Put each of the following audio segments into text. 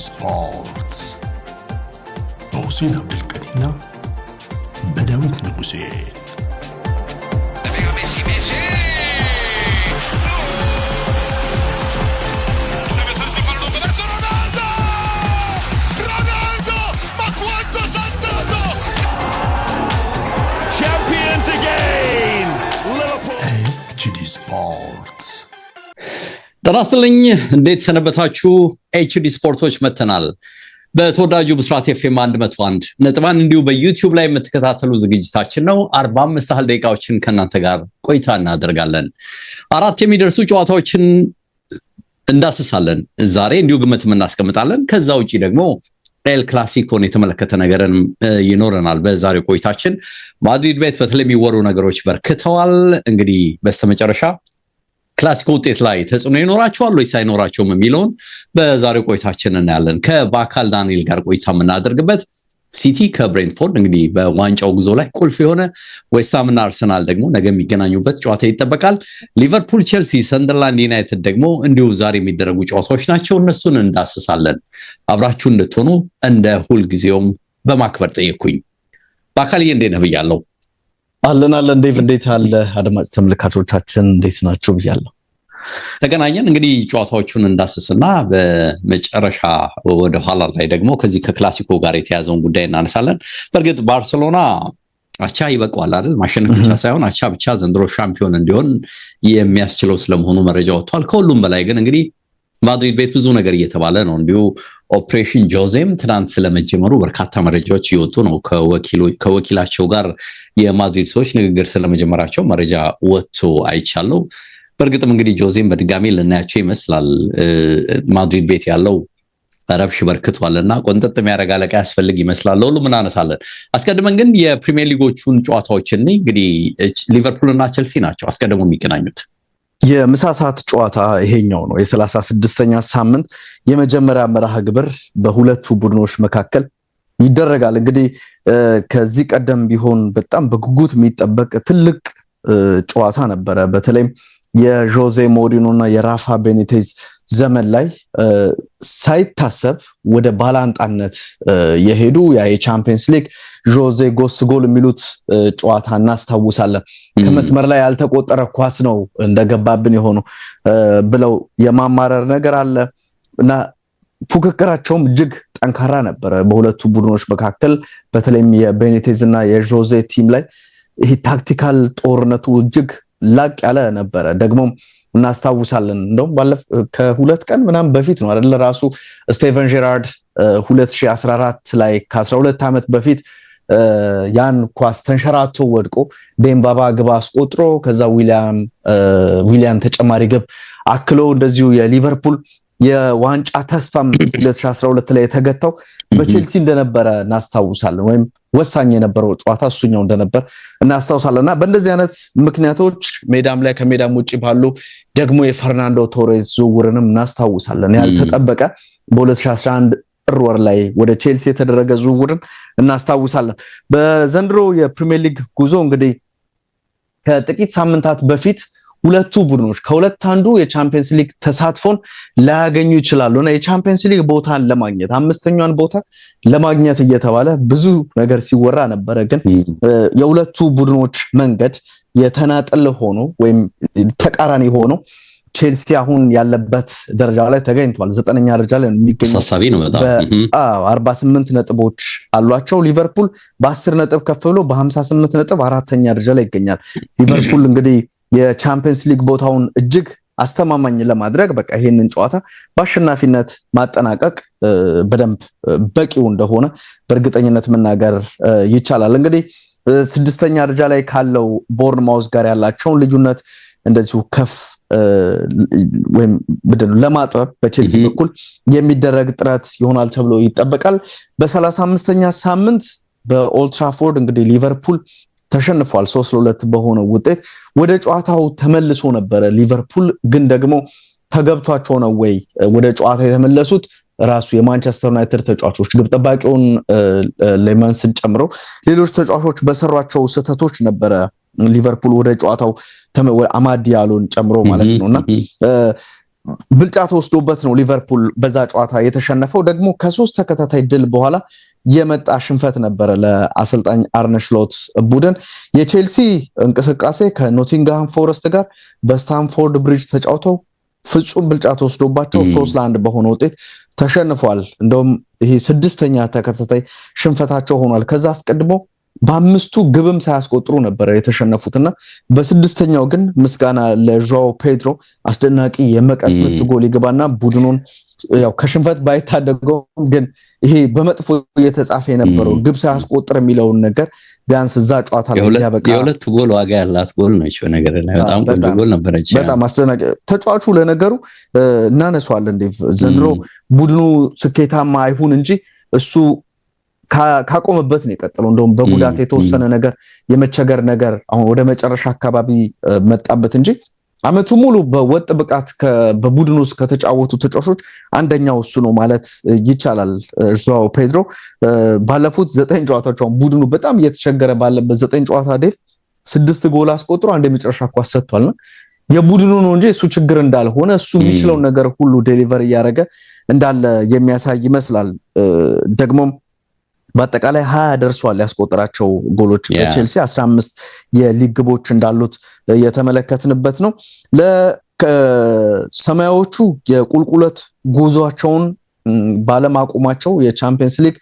ስፖርትስ በሁሴን አብዱልቀዲና በዳዊት ንጉሴ ስፖርትስ ተራስልኝ እንዴት ሰነበታችሁ? ኤችዲ ስፖርቶች መተናል። በተወዳጁ ብስራት ኤፍኤም 101 ነጥባን እንዲሁ በዩቲዩብ ላይ የምትከታተሉ ዝግጅታችን ነው። 45 ያህል ደቂቃዎችን ከእናንተ ጋር ቆይታ እናደርጋለን። 4 የሚደርሱ ጨዋታዎችን እንዳስሳለን። ዛሬ እንዲሁ ግምት እናስቀምጣለን። ከዛ ውጪ ደግሞ ኤል ክላሲኮን የተመለከተ ነገርን ይኖረናል። በዛሬው ቆይታችን ማድሪድ ቤት በተለይ የሚወሩ ነገሮች በርክተዋል። እንግዲህ በስተመጨረሻ ክላሲኮ ውጤት ላይ ተጽዕኖ ይኖራቸዋል ወይስ አይኖራቸውም የሚለውን በዛሬው ቆይታችን እናያለን። ከባካል ዳንኤል ጋር ቆይታ የምናደርግበት ሲቲ ከብሬንትፎርድ እንግዲህ በዋንጫው ጉዞ ላይ ቁልፍ የሆነ ዌስትሃምና አርሰናል ደግሞ ነገ የሚገናኙበት ጨዋታ ይጠበቃል። ሊቨርፑል ቼልሲ፣ ሰንደርላንድ ዩናይትድ ደግሞ እንዲሁ ዛሬ የሚደረጉ ጨዋታዎች ናቸው። እነሱን እንዳስሳለን። አብራችሁ እንድትሆኑ እንደ ሁልጊዜውም በማክበር ጠየቅኩኝ። ባካልዬ እንዴት ነህ ብያለሁ። አለን ዴቭ እንዴት አለ? አድማጭ ተመልካቾቻችን እንዴት ናችሁ ብያለሁ። ተገናኘን እንግዲህ ጨዋታዎቹን እንዳስስና በመጨረሻ ወደ ኋላ ላይ ደግሞ ከዚህ ከክላሲኮ ጋር የተያዘውን ጉዳይ እናነሳለን። በእርግጥ ባርሴሎና አቻ ይበቃዋል አይደል? ማሸነፍ ብቻ ሳይሆን አቻ ብቻ ዘንድሮ ሻምፒዮን እንዲሆን የሚያስችለው ስለመሆኑ መረጃ ወጥቷል። ከሁሉም በላይ ግን እንግዲህ ማድሪድ ቤት ብዙ ነገር እየተባለ ነው። እንዲሁ ኦፕሬሽን ጆዜም ትናንት ስለመጀመሩ በርካታ መረጃዎች እየወጡ ነው። ከወኪላቸው ጋር የማድሪድ ሰዎች ንግግር ስለመጀመራቸው መረጃ ወጥቶ አይቻለው። በእርግጥም እንግዲህ ጆዜም በድጋሚ ልናያቸው ይመስላል። ማድሪድ ቤት ያለው ረብሽ በርክቷልና ቆንጠጥ የሚያደርግ አለቃ ያስፈልግ ይመስላል። ለሁሉም እናነሳለን። አስቀድመን ግን የፕሪሚየር ሊጎቹን ጨዋታዎችን እንግዲህ ሊቨርፑል እና ቸልሲ ናቸው አስቀድሞ የሚገናኙት። የምሳ ሰዓት ጨዋታ ይሄኛው ነው። የ36ኛ ሳምንት የመጀመሪያ መርሃ ግብር በሁለቱ ቡድኖች መካከል ይደረጋል። እንግዲህ ከዚህ ቀደም ቢሆን በጣም በጉጉት የሚጠበቅ ትልቅ ጨዋታ ነበረ። በተለይም የጆዜ ሞሪኖ እና የራፋ ቤኒቴዝ ዘመን ላይ ሳይታሰብ ወደ ባላንጣነት የሄዱ የቻምፒየንስ ሊግ ጆዜ ጎል የሚሉት ጨዋታ እናስታውሳለን። ከመስመር ላይ ያልተቆጠረ ኳስ ነው እንደገባብን የሆኑ ብለው የማማረር ነገር አለ እና ፉክክራቸውም እጅግ ጠንካራ ነበረ በሁለቱ ቡድኖች መካከል። በተለይም የቤኒቴዝ እና የጆዜ ቲም ላይ ይሄ ታክቲካል ጦርነቱ እጅግ ላቅ ያለ ነበረ። ደግሞ እናስታውሳለን እንደውም ከሁለት ቀን ምናምን በፊት ነው አይደል ራሱ ስቴቨን ጄራርድ 2014 ላይ ከ12 ዓመት በፊት ያን ኳስ ተንሸራቶ ወድቆ ዴምባባ ግብ አስቆጥሮ ከዛ ዊሊያን ተጨማሪ ግብ አክሎ እንደዚሁ የሊቨርፑል የዋንጫ ተስፋም 2012 ላይ የተገታው በቼልሲ እንደነበረ እናስታውሳለን። ወይም ወሳኝ የነበረው ጨዋታ እሱኛው እንደነበር እናስታውሳለንና በእንደዚህ አይነት ምክንያቶች ሜዳም ላይ ከሜዳም ውጪ ባሉ ደግሞ የፈርናንዶ ቶሬዝ ዝውውርንም እናስታውሳለን። ያልተጠበቀ በ2011 ጥር ወር ላይ ወደ ቼልሲ የተደረገ ዝውውርን እናስታውሳለን። በዘንድሮ የፕሪሚየር ሊግ ጉዞ እንግዲህ ከጥቂት ሳምንታት በፊት ሁለቱ ቡድኖች ከሁለት አንዱ የቻምፒየንስ ሊግ ተሳትፎን ላያገኙ ይችላሉና የቻምፒየንስ ሊግ ቦታን ለማግኘት አምስተኛውን ቦታ ለማግኘት እየተባለ ብዙ ነገር ሲወራ ነበረ። ግን የሁለቱ ቡድኖች መንገድ የተናጠለ ሆኖ ወይም ተቃራኒ ሆኖ ቼልሲ አሁን ያለበት ደረጃ ላይ ተገኝቷል። 9ኛ ደረጃ ላይ የሚገኘው ሳሳቢ ነው። በጣም 48 ነጥቦች አሏቸው። ሊቨርፑል በ10 ነጥብ ከፍ ብሎ በ58 ነጥብ 4ኛ ደረጃ ላይ ይገኛል። ሊቨርፑል እንግዲህ የቻምፒየንስ ሊግ ቦታውን እጅግ አስተማማኝ ለማድረግ በቃ ይሄንን ጨዋታ በአሸናፊነት ማጠናቀቅ በደንብ በቂው እንደሆነ በእርግጠኝነት መናገር ይቻላል። እንግዲህ 6ኛ ደረጃ ላይ ካለው ቦርንማውዝ ጋር ያላቸውን ልዩነት እንደዚሁ ከፍ ወይም ለማጥበብ በቼልሲ በኩል የሚደረግ ጥረት ይሆናል ተብሎ ይጠበቃል። በ35ኛ ሳምንት በኦልድ ትራፎርድ እንግዲህ ሊቨርፑል ተሸንፏል 3-2 በሆነ ውጤት። ወደ ጨዋታው ተመልሶ ነበረ ሊቨርፑል ግን ደግሞ ተገብቷቸው ነው ወይ ወደ ጨዋታ የተመለሱት? ራሱ የማንቸስተር ዩናይትድ ተጫዋቾች ግብ ጠባቂውን ሌመንስን ጨምሮ ሌሎች ተጫዋቾች በሰሯቸው ስህተቶች ነበረ ሊቨርፑል ወደ ጨዋታው አማድ ዲያሎን ጨምሮ ማለት ነውና ብልጫ ተወስዶበት ነው ሊቨርፑል በዛ ጨዋታ የተሸነፈው። ደግሞ ከ3 ተከታታይ ድል በኋላ የመጣ ሽንፈት ነበረ ለአሰልጣኝ አርነ ስሎት ቡድን። የቼልሲ እንቅስቃሴ ከኖቲንግሃም ፎረስት ጋር በስታንፎርድ ብሪጅ ተጫውተው ፍጹም ብልጫ ተወስዶባቸው 3-1 በሆነ ውጤት ተሸንፏል። እንደውም ይሄ 6ኛ ተከታታይ ሽንፈታቸው ሆኗል። ከዛ አስቀድሞ በ5ቱ ግብም ሳያስቆጥሩ ነበር የተሸነፉትና በ6ኛው ግን ምስጋና ለጆአው ፔድሮ አስደናቂ የመቀስ ምት ጎል ይገባና ቡድኑን ያው ከሽንፈት ባይታደገውም ግን ይሄ በመጥፎ እየተጻፈ የነበረው ግብ ሳያስቆጥር የሚለውን ነገር ቢያንስ እዛ ጨዋታ ላይ ያበቃ የሁለት ጎል ዋጋ ያላት ጎል ነች። ነገር ላይ በጣም ቆንጆ ጎል ነበረች። በጣም አስደናቂ ተጫዋቹ ለነገሩ እናነሳዋለን እንዴ ዘንድሮ ቡድኑ ስኬታማ አይሁን እንጂ እሱ ካቆመበት ነው የቀጠለው። እንደውም በጉዳት የተወሰነ ነገር የመቸገር ነገር አሁን ወደ መጨረሻ አካባቢ መጣበት እንጂ አመቱ ሙሉ በወጥ ብቃት በቡድኑ ውስጥ ከተጫወቱ ተጫዋቾች አንደኛው እሱ ነው ማለት ይቻላል። ጆአው ፔድሮ ባለፉት 9 ጨዋታዎች ቡድኑ በጣም እየተቸገረ ባለበት 9 ጨዋታ ዴቭ 6 ጎል አስቆጥሮ አንድ የመጨረሻ ኳስ ሰጥቷልና የቡድኑ ነው እንጂ እሱ ችግር እንዳልሆነ እሱ የሚችለው ነገር ሁሉ ዴሊቨር እያደረገ እንዳለ የሚያሳይ ይመስላል። ደግሞ በአጠቃላይ 20 ደርሷል ያስቆጠራቸው ጎሎች በቼልሲ 15 የሊግ ግቦች እንዳሉት የተመለከትንበት ነው። ለሰማያዎቹ የቁልቁለት ጉዟቸውን ባለማቆማቸው የቻምፒየንስ ሊግ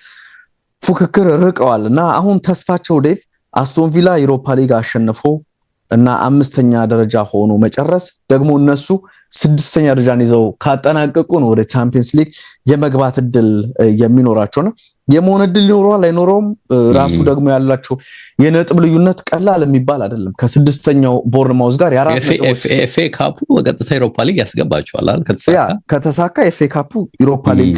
ፉክክር ርቀዋል እና አሁን ተስፋቸው ዴቭ አስቶን ቪላ ዩሮፓ ሊግ አሸንፎ እና 5ኛ ደረጃ ሆኖ መጨረስ ደግሞ እነሱ 6ኛ ደረጃን ይዘው ካጠናቀቁ ነው ወደ ቻምፒየንስ ሊግ የመግባት እድል የሚኖራቸው ነው። የመሆን እድል ይኖረዋል አይኖረውም ራሱ ደግሞ ያላቸው የነጥብ ልዩነት ቀላል የሚባል አይደለም። ከ6ኛው ቦርንማውዝ ጋር የ4 ነጥቦች ኤፍኤ ካፑ በቀጥታ ዩሮፓ ሊግ ያስገባቸዋል አይደል? ከተሳካ ኤፍኤ ካፑ ዩሮፓ ሊግ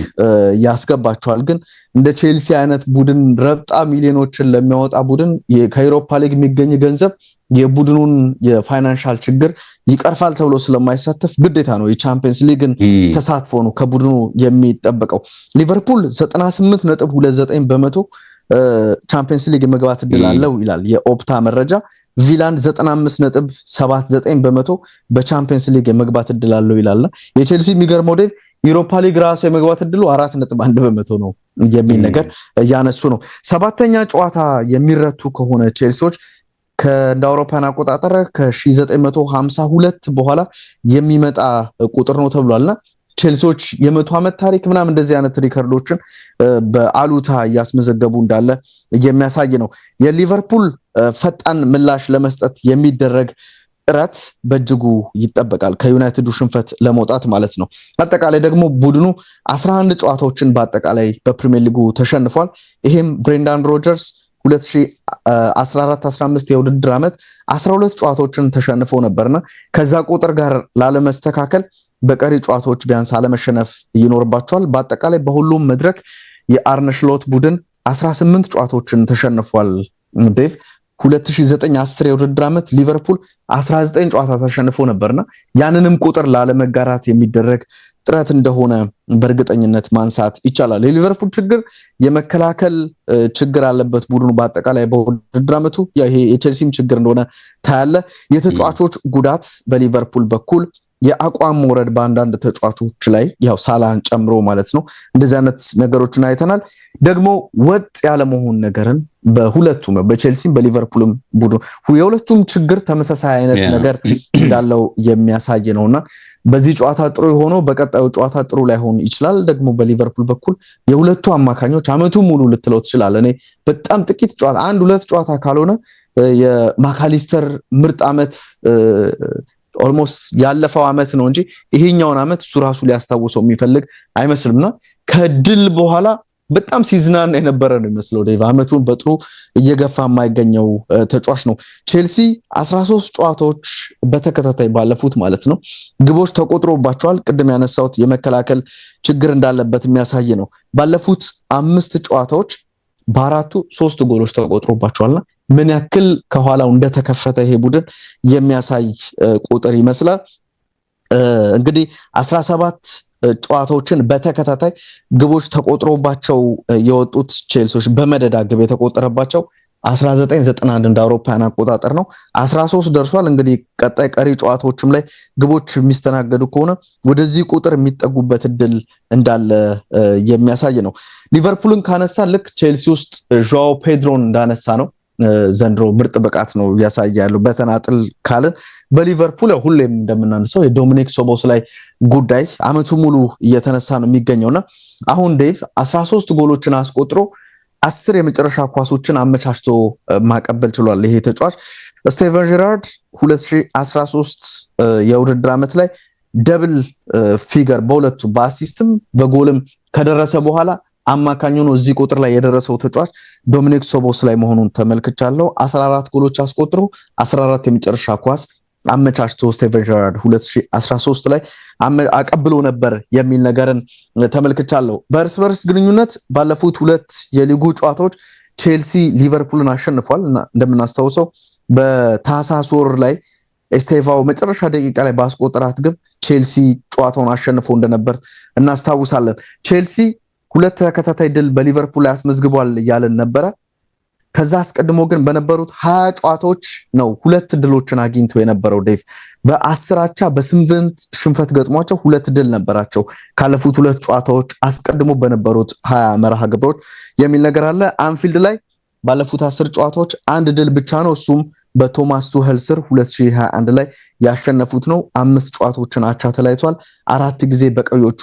ያስገባቸዋል። ግን እንደ ቼልሲ አይነት ቡድን ረብጣ ሚሊዮኖችን ለሚያወጣ ቡድን ከዩሮፓ ሊግ የሚገኝ ገንዘብ የቡድኑን የፋይናንሻል ችግር ይቀርፋል ተብሎ ስለማይሳተፍ ግዴታ ነው የቻምፒየንስ ሊግን ተሳትፎ ነው ከቡድኑ የሚጠበቀው። ሊቨርፑል 98.29% ቻምፒየንስ ሊግ የመግባት እድል አለው ይላል የኦፕታ መረጃ። ቪላንድ 95.79% በቻምፒየንስ ሊግ የመግባት እድል አለው ይላል። የቼልሲ የሚገርመው ዴቭ ዩሮፓ ሊግ ራሱ የመግባት እድሉ 4.1% ነው የሚል ነገር ያነሱ ነው። 7ኛ ጨዋታ የሚረቱ ከሆነ ቼልሲዎች ከእንደ አውሮፓን አቆጣጠር ከ1952 በኋላ የሚመጣ ቁጥር ነው ተብሏልና ቼልሲዎች የ100 ዓመት ታሪክ ምናምን እንደዚህ አይነት ሪከርዶችን በአሉታ እያስመዘገቡ እንዳለ የሚያሳይ ነው። የሊቨርፑል ፈጣን ምላሽ ለመስጠት የሚደረግ ጥረት በእጅጉ ይጠበቃል ከዩናይትዱ ሽንፈት ለመውጣት ማለት ነው። አጠቃላይ ደግሞ ቡድኑ 11 ጨዋታዎችን በአጠቃላይ በፕሪሚየር ሊጉ ተሸንፏል። ይሄም ብሬንዳን ሮጀርስ 2014-15 የውድድር ዓመት 12 ጨዋታዎችን ተሸንፎ ነበርና ከዛ ቁጥር ጋር ላለመስተካከል በቀሪ ጨዋታዎች ቢያንስ አለመሸነፍ ይኖርባቸዋል። በአጠቃላይ በሁሉም መድረክ የአርነ ስሎት ቡድን 18 ጨዋታዎችን ተሸንፏል። ዴቭ 2009-10 የውድድር ዓመት ሊቨርፑል 19 ጨዋታ ተሸንፎ ነበርና ያንንም ቁጥር ላለመጋራት የሚደረግ ጥረት እንደሆነ በእርግጠኝነት ማንሳት ይቻላል። የሊቨርፑል ችግር የመከላከል ችግር አለበት ቡድኑ በአጠቃላይ በውድድር ዓመቱ ይሄ የቼልሲም ችግር እንደሆነ ታያለ። የተጫዋቾች ጉዳት በሊቨርፑል በኩል የአቋም መውረድ በአንዳንድ ተጫዋቾች ላይ ያው ሳላህን ጨምሮ ማለት ነው እንደዚህ አይነት ነገሮችን አይተናል። ደግሞ ወጥ ያለ መሆን ነገርን በሁለቱም በቼልሲም በሊቨርፑልም ቡድን የሁለቱም ችግር ተመሳሳይ አይነት ነገር እንዳለው የሚያሳይ ነውና በዚህ ጨዋታ ጥሩ የሆነው በቀጣዩ ጨዋታ ጥሩ ላይሆን ይችላል። ደግሞ በሊቨርፑል በኩል የሁለቱ አማካኞች አመቱ ሙሉ ልትለው ትችላለህ እኔ በጣም ጥቂት ጨዋታ 1-2 ጨዋታ ካልሆነ የማካሊስተር ምርጥ አመት ኦልሞስት ያለፈው አመት ነው እንጂ ይሄኛውን አመት እሱ ራሱ ሊያስታውሰው የሚፈልግ አይመስልምና ከድል በኋላ በጣም ሲዝናና የነበረ ነው የሚመስለው ዴቭ አመቱን በጥሩ እየገፋ የማይገኘው ተጫዋች ነው። ቼልሲ 13 ጨዋታዎች በተከታታይ ባለፉት ማለት ነው ግቦች ተቆጥሮባቸዋል። ቅድም ያነሳሁት የመከላከል ችግር እንዳለበት የሚያሳይ ነው። ባለፉት 5 ጨዋታዎች በአራቱ 3 ጎሎች ተቆጥሮባቸዋልና ምን ያክል ከኋላው እንደተከፈተ ይሄ ቡድን የሚያሳይ ቁጥር ይመስላል። እንግዲህ 17 ጨዋታዎችን በተከታታይ ግቦች ተቆጥሮባቸው የወጡት ቼልሲዎች በመደዳ ግብ የተቆጠረባቸው 1991 እንደ አውሮፓውያን አቆጣጠር ነው። 13 ደርሷል። እንግዲህ ቀጣይ ቀሪ ጨዋታዎችም ላይ ግቦች የሚስተናገዱ ከሆነ ወደዚህ ቁጥር የሚጠጉበት እድል እንዳለ የሚያሳይ ነው። ሊቨርፑልን ካነሳ ልክ ቼልሲ ውስጥ ዣኦ ፔድሮን እንዳነሳ ነው ዘንድሮ ምርጥ ብቃት ነው ያሳያሉ። በተናጥል ካልን በሊቨርፑል ሁሌም እንደምናነሳው የዶሚኒክ ሶቦስላይ ጉዳይ አመቱ ሙሉ እየተነሳ ነው የሚገኘውና አሁን ዴቭ 13 ጎሎችን አስቆጥሮ 10 የመጨረሻ ኳሶችን አመቻችቶ ማቀበል ችሏል። ይሄ ተጫዋች ስቴቨን ጀራርድ 2013 የውድድር ዓመት ላይ ደብል ፊገር በሁለቱ በአሲስትም በጎልም ከደረሰ በኋላ አማካኝ ሆኖ እዚህ ቁጥር ላይ የደረሰው ተጫዋች ዶሚኒክ ሶቦስላይ መሆኑን ተመልክቻለሁ። 14 ጎሎች አስቆጥሮ 14 የመጨረሻ ኳስ አመቻችቶ ስቴቨን ጀራርድ 2013 ላይ አቀብሎ ነበር የሚል ነገርን ተመልክቻለሁ። በእርስ በርስ ግንኙነት ባለፉት 2 የሊጉ ጨዋታዎች ቼልሲ ሊቨርፑልን አሸንፏል እና እንደምናስታውሰው በታህሳስ ወር ላይ ኤስቴቫው መጨረሻ ደቂቃ ላይ ባስቆጠራት ግብ ቼልሲ ጨዋታውን አሸንፎ እንደነበር እናስታውሳለን። ቼልሲ 2 ተከታታይ ድል በሊቨርፑል ላይ አስመዝግቧል እያለን ነበረ። ከዛ አስቀድሞ ግን በነበሩት 20 ጨዋታዎች ነው 2 ድሎችን አግኝቶ የነበረው ዴቭ። በ10 አቻ በ8 ሽንፈት ገጥሟቸው 2 ድል ነበራቸው ካለፉት 2 ጨዋታዎች አስቀድሞ በነበሩት 20 መርሃ ግብሮች የሚል ነገር አለ። አንፊልድ ላይ ባለፉት 10 ጨዋታዎች 1 ድል ብቻ ነው፣ እሱም በቶማስ ቱኸል ስር 2021 ላይ ያሸነፉት ነው። 5 ጨዋታዎችን አቻ ተለያይቷል፣ 4 ጊዜ በቀዮቹ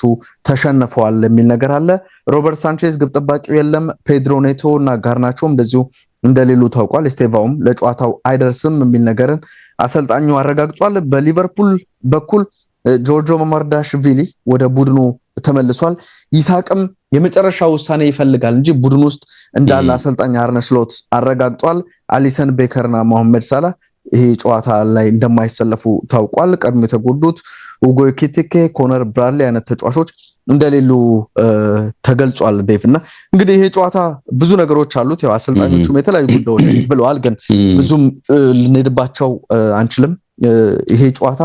ተሸንፈዋል የሚል ነገር አለ። ሮበርት ሳንቼዝ ግብ ጠባቂው የለም፣ ፔድሮ ኔቶ እና ጋርናቾም እንደዚሁ እንደሌሉ ታውቋል። ኤስቴቫውም ለጨዋታው አይደርስም የሚል ነገርን አሰልጣኙ አረጋግጧል። በሊቨርፑል በኩል ጆርጆ ማማርዳሽቪሊ ወደ ቡድኑ ተመልሷል። ይሳቅም የመጨረሻ ውሳኔ ይፈልጋል እንጂ ቡድኑ ውስጥ እንዳለ አሰልጣኝ አርነ ስሎት አረጋግጧል። አሊሰን ቤከርና መሐመድ ሳላህ ይሄ ጨዋታ ላይ እንደማይሰለፉ ታውቋል። ቀድሞ የተጎዱት ኡጎ ኤኪቲኬ፣ ኮነር ብራድሊ አይነት ተጫዋቾች እንደሌሉ ተገልጿል። ዴቭና እንግዲህ ይሄ ጨዋታ ብዙ ነገሮች አሉት። ያው አሰልጣኞቹም የተለያዩ ጉዳዮች ብለዋል፣ ግን ብዙም ልንሄድባቸው አንችልም። ይሄ ጨዋታ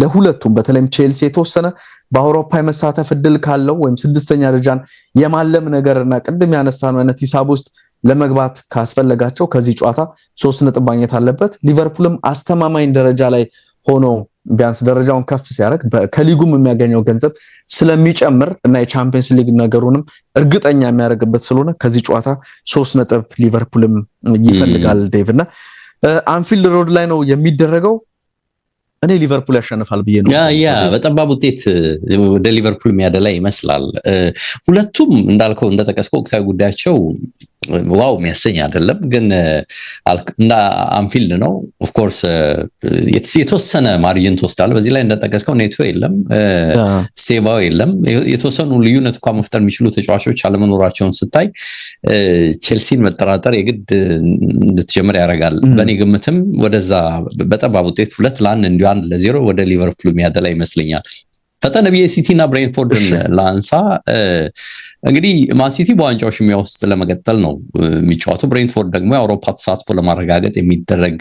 ለሁለቱም በተለይም ቼልሲ የተወሰነ በአውሮፓ የመሳተፍ እድል ካለው ወይም 6ኛ ደረጃን የማለም ነገርና ቅድም ያነሳነው አይነት ሂሳብ ውስጥ ለመግባት ካስፈለጋቸው ከዚህ ጨዋታ 3 ነጥብ ማግኘት አለበት። ሊቨርፑልም አስተማማኝ ደረጃ ላይ ሆኖ ቢያንስ ደረጃውን ከፍ ሲያደርግ ከሊጉም የሚያገኘው ገንዘብ ስለሚጨምር እና የቻምፒየንስ ሊግ ነገሩንም እርግጠኛ የሚያደርግበት ስለሆነ ከዚህ ጨዋታ 3 ነጥብ ሊቨርፑልም ይፈልጋል ዴቭና አንፊልድ ሮድ ላይ ነው የሚደረገው። እኔ ሊቨርፑል ያሸንፋል ብዬ ነው። ያ በጠባብ ውጤት ወደ ሊቨርፑል የሚያደላ ይመስላል። ሁለቱም እንዳልከው እንደጠቀስከው ወቅታዊ ጉዳያቸው ዋው የሚያሰኝ አይደለም፣ ግን እንደ አንፊልድ ነው። ኦፍ ኮርስ የተወሰነ ማርጂን ትወስዳለህ። በዚህ ላይ እንደጠቀስከው ኔቶ የለም፣ ስቴቫው የለም። የተወሰኑ ልዩነት እንኳን መፍጠር የሚችሉ ተጫዋቾች አለመኖራቸውን ስታይ ቼልሲን መጠራጠር የግድ እንድትጀምር ያደርጋል። በእኔ ግምትም ወደዛ በጠባብ ውጤት 2-1 እንዲሁ 1-0 ወደ ሊቨርፑል የሚያደላ ይመስለኛል። ፈጠን ብዬ ሲቲና ብሬንትፎርድን ላንሳ። እንግዲህ ማንሲቲ በዋንጫው ሽሚያ ውስጥ ለመቀጠል ነው የሚጫወተው። ብሬንትፎርድ ደግሞ የአውሮፓ ተሳትፎ ለማረጋገጥ የሚደረግ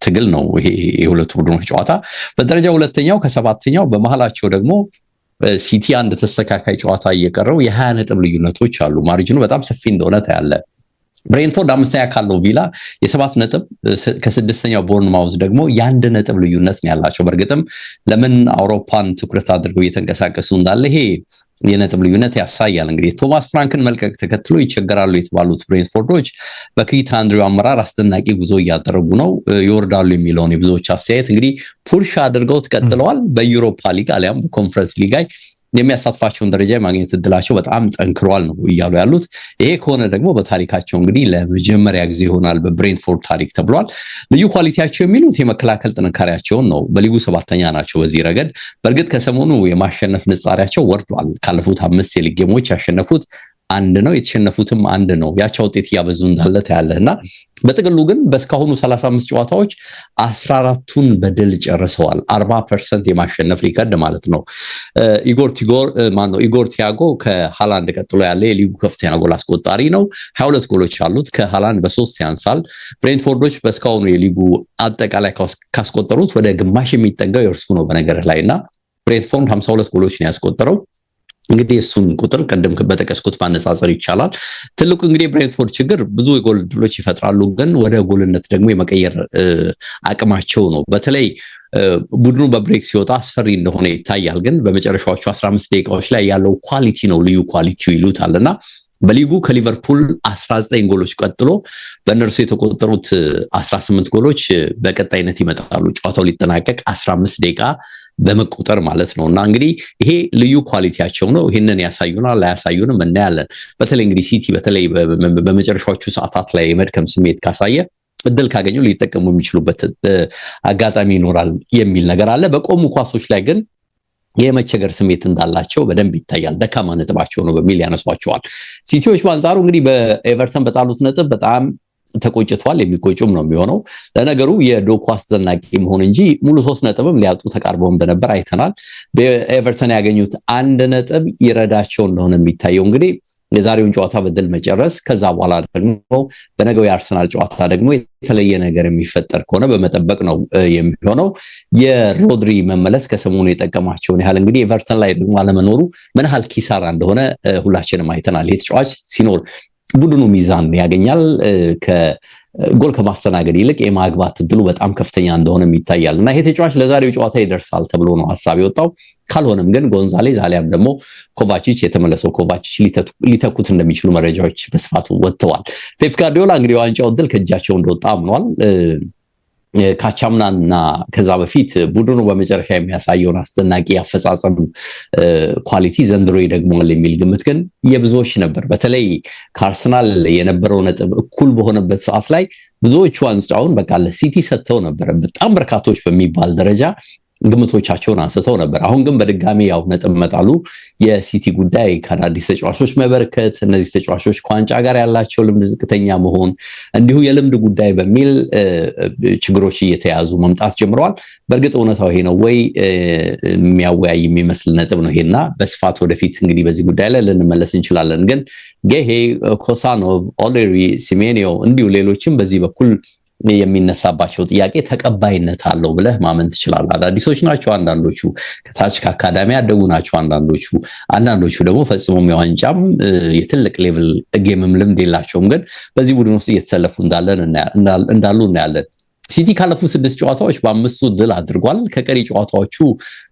ትግል ነው ይሄ የሁለቱ ቡድኖች ጨዋታ። በደረጃ 2ኛው ከ7ኛው በመሃላቸው ደግሞ ሲቲ አንድ ተስተካካይ ጨዋታ እየቀረው የ20 ነጥብ ልዩነቶች አሉ። ማርጂኑ በጣም ሰፊ እንደሆነ ታያለ። ብሬንትፎርድ 5ኛ ካለው ቪላ የ7 ነጥብ፣ ከ6ኛው ቦርንማውዝ ደግሞ የ1 ነጥብ ልዩነት ነው ያላቸው። በእርግጥም ለምን አውሮፓን ትኩረት አድርገው እየተንቀሳቀሱ እንዳለ ይሄ የነጥብ ልዩነት ያሳያል። እንግዲህ ቶማስ ፍራንክን መልቀቅ ተከትሎ ይቸገራሉ የተባሉት ብሬንትፎርዶች በኪት አንድሪው አመራር አስደናቂ ጉዞ እያደረጉ ነው። ይወርዳሉ የሚለውን የብዙዎች አስተያየት እንግዲህ ፑሽ አድርገው ተቀጥለዋል። በዩሮፓ ሊግ አሊያም በኮንፈረንስ ሊግ ላይ የሚያሳትፋቸውን ደረጃ የማግኘት እድላቸው በጣም ጠንክሯል ነው እያሉ ያሉት። ይሄ ከሆነ ደግሞ በታሪካቸው እንግዲህ ለመጀመሪያ ጊዜ ይሆናል በብሬንትፎርድ ታሪክ ተብሏል። ልዩ ኳሊቲያቸው የሚሉት የመከላከል ጥንካሬያቸውን ነው። በሊጉ 7ኛ ናቸው በዚህ ረገድ። በእርግጥ ከሰሞኑ የማሸነፍ ንጻሪያቸው ወርዷል። ካለፉት 5 የሊግ ጌሞች ያሸነፉት 1 ነው፣ የተሸነፉትም 1 ነው። ያቻ ውጤት እያበዙ እንዳለ ታያለህና በጥቅሉ ግን በስካሁኑ 35 ጨዋታዎች 14ቱን በድል ጨርሰዋል። 40% የማሸነፍ ሪከርድ ማለት ነው። ኢጎር ቲያጎ ከሃላንድ ቀጥሎ ያለ የሊጉ ከፍተኛ ጎል አስቆጣሪ ነው። 22 ጎሎች አሉት፣ ከሃላንድ በ3 ያንሳል። ብሬንትፎርዶች በስካሁኑ የሊጉ አጠቃላይ ካስቆጠሩት ወደ ግማሽ የሚጠጋው የእርሱ ነው በነገር ላይና ብሬንትፎርድ 52 ጎሎች ነው ያስቆጠረው። እንግዲህ እሱን ቁጥር ቀደም በተቀስኩት ማነጻጸር ይቻላል። ትልቁ እንግዲህ ብሬንትፎርድ ችግር ብዙ የጎል ዕድሎች ይፈጥራሉ፣ ግን ወደ ጎልነት ደግሞ የመቀየር አቅማቸው ነው። በተለይ ቡድኑ በብሬክ ሲወጣ አስፈሪ እንደሆነ ይታያል፣ ግን በመጨረሻዎቹ 15 ደቂቃዎች ላይ ያለው ኳሊቲ ነው ልዩ ኳሊቲው ይሉታልና በሊጉ ከሊቨርፑል 19 ጎሎች ቀጥሎ በእነርሱ የተቆጠሩት 18 ጎሎች በቀጣይነት ይመጣሉ። ጨዋታው ሊጠናቀቅ 15 ደቂቃ በመቆጠር ማለት ነውና እንግዲህ ይሄ ልዩ ኳሊቲያቸው ነው። ይሄንን ያሳዩናል አያሳዩንም እናያለን። በተለይ እንግዲህ ሲቲ በተለይ በመጨረሻዎቹ ሰዓታት ላይ የመድከም ስሜት ካሳየ እድል ካገኙ ሊጠቀሙ የሚችሉበት አጋጣሚ ይኖራል የሚል ነገር አለ። በቆሙ ኳሶች ላይ ግን የመቸገር ስሜት እንዳላቸው በደንብ ይታያል። ደካማ ነጥባቸው ነው በሚል ያነሷቸዋል። ሲቲዎች በአንጻሩ እንግዲህ በኤቨርተን በጣሉት ነጥብ በጣም ተቆጭቷል። የሚቆጩም ነው የሚሆነው። ለነገሩ የዶኩ አስደናቂ መሆን እንጂ ሙሉ 3 ነጥብም ሊያጡ ተቃርበው እንደነበር አይተናል። በኤቨርተን ያገኙት 1 ነጥብ ይረዳቸው እንደሆነ የሚታየው እንግዲህ የዛሬውን ጨዋታ በድል መጨረስ፣ ከዛ በኋላ ደግሞ በነገው የአርሰናል ጨዋታ ደግሞ የተለየ ነገር የሚፈጠር ከሆነ በመጠበቅ ነው የሚሆነው። የሮድሪ መመለስ ከሰሞኑ የጠቀማቸውን ያህል እንግዲህ ኤቨርተን ላይ ደግሞ አለመኖሩ ምን ያህል ኪሳራ እንደሆነ ሁላችንም አይተናል። የተጫዋች ሲኖር ቡድኑ ሚዛን ያገኛል። ከጎል ከማስተናገድ ይልቅ የማግባት እድሉ በጣም ከፍተኛ እንደሆነ ይታያል እና ይሄ ተጫዋች ለዛሬው ጨዋታ ይደርሳል ተብሎ ነው ሐሳብ የወጣው። ካልሆነም ግን ጎንዛሌዝ አሊያም ደግሞ ኮቫቺች የተመለሰው ኮቫቺች ሊተኩት እንደሚችሉ መረጃዎች በስፋቱ ወጥተዋል። ፔፕ ጋርዲዮላ እንግዲህ ዋንጫው እድል ከእጃቸው እንደወጣ አምኗል። ካቻምናና ከዛ በፊት ቡድኑ በመጨረሻ የሚያሳየውን አስደናቂ አፈጻጸም ኳሊቲ ዘንድሮ ይደግመዋል የሚል ግምት ግን የብዙዎች ነበር። በተለይ ከአርሰናል የነበረው ነጥብ እኩል በሆነበት ሰዓት ላይ ብዙዎቹ ዋንጫውን በቃ ለሲቲ ሰጥተው ነበር። በጣም በርካቶች በሚባል ደረጃ ግምቶቻቸውን አንስተው ነበር። አሁን ግን በድጋሚ ያው ነጥብ መጣሉ የሲቲ ጉዳይ ከአዳዲስ ተጫዋቾች መበርከት፣ እነዚህ ተጫዋቾች ከዋንጫ ጋር ያላቸው ልምድ ዝቅተኛ መሆን፣ እንዲሁ የልምድ ጉዳይ በሚል ችግሮች እየተያዙ መምጣት ጀምረዋል። በእርግጥ እውነታው ይሄ ነው ወይ የሚያወያይ የሚመስል ነጥብ ነው ይሄና በስፋት ወደፊት እንግዲህ በዚህ ጉዳይ ላይ ልንመለስ እንችላለን። ግን ጌሄ፣ ኮሳኖቭ፣ ኦሌሪ፣ ሲሜኒዮ እንዲሁ ሌሎችም በዚህ በኩል የሚነሳባቸው ጥያቄ ተቀባይነት አለው ብለህ ማመን ትችላለህ። አዳዲሶች ናቸው አንዳንዶቹ፣ ከታች ከአካዳሚ ያደጉ ናቸው አንዳንዶቹ ደግሞ ፈጽሞም የዋንጫም የትልቅ ሌቭል ጌምም ልምድ የላቸውም፣ ግን በዚህ ቡድን ውስጥ እየተሰለፉ እንዳሉ እናያለን። ሲቲ ካለፉት 6 ጨዋታዎች በ5ቱ ድል አድርጓል። ከቀሪ ጨዋታዎቹ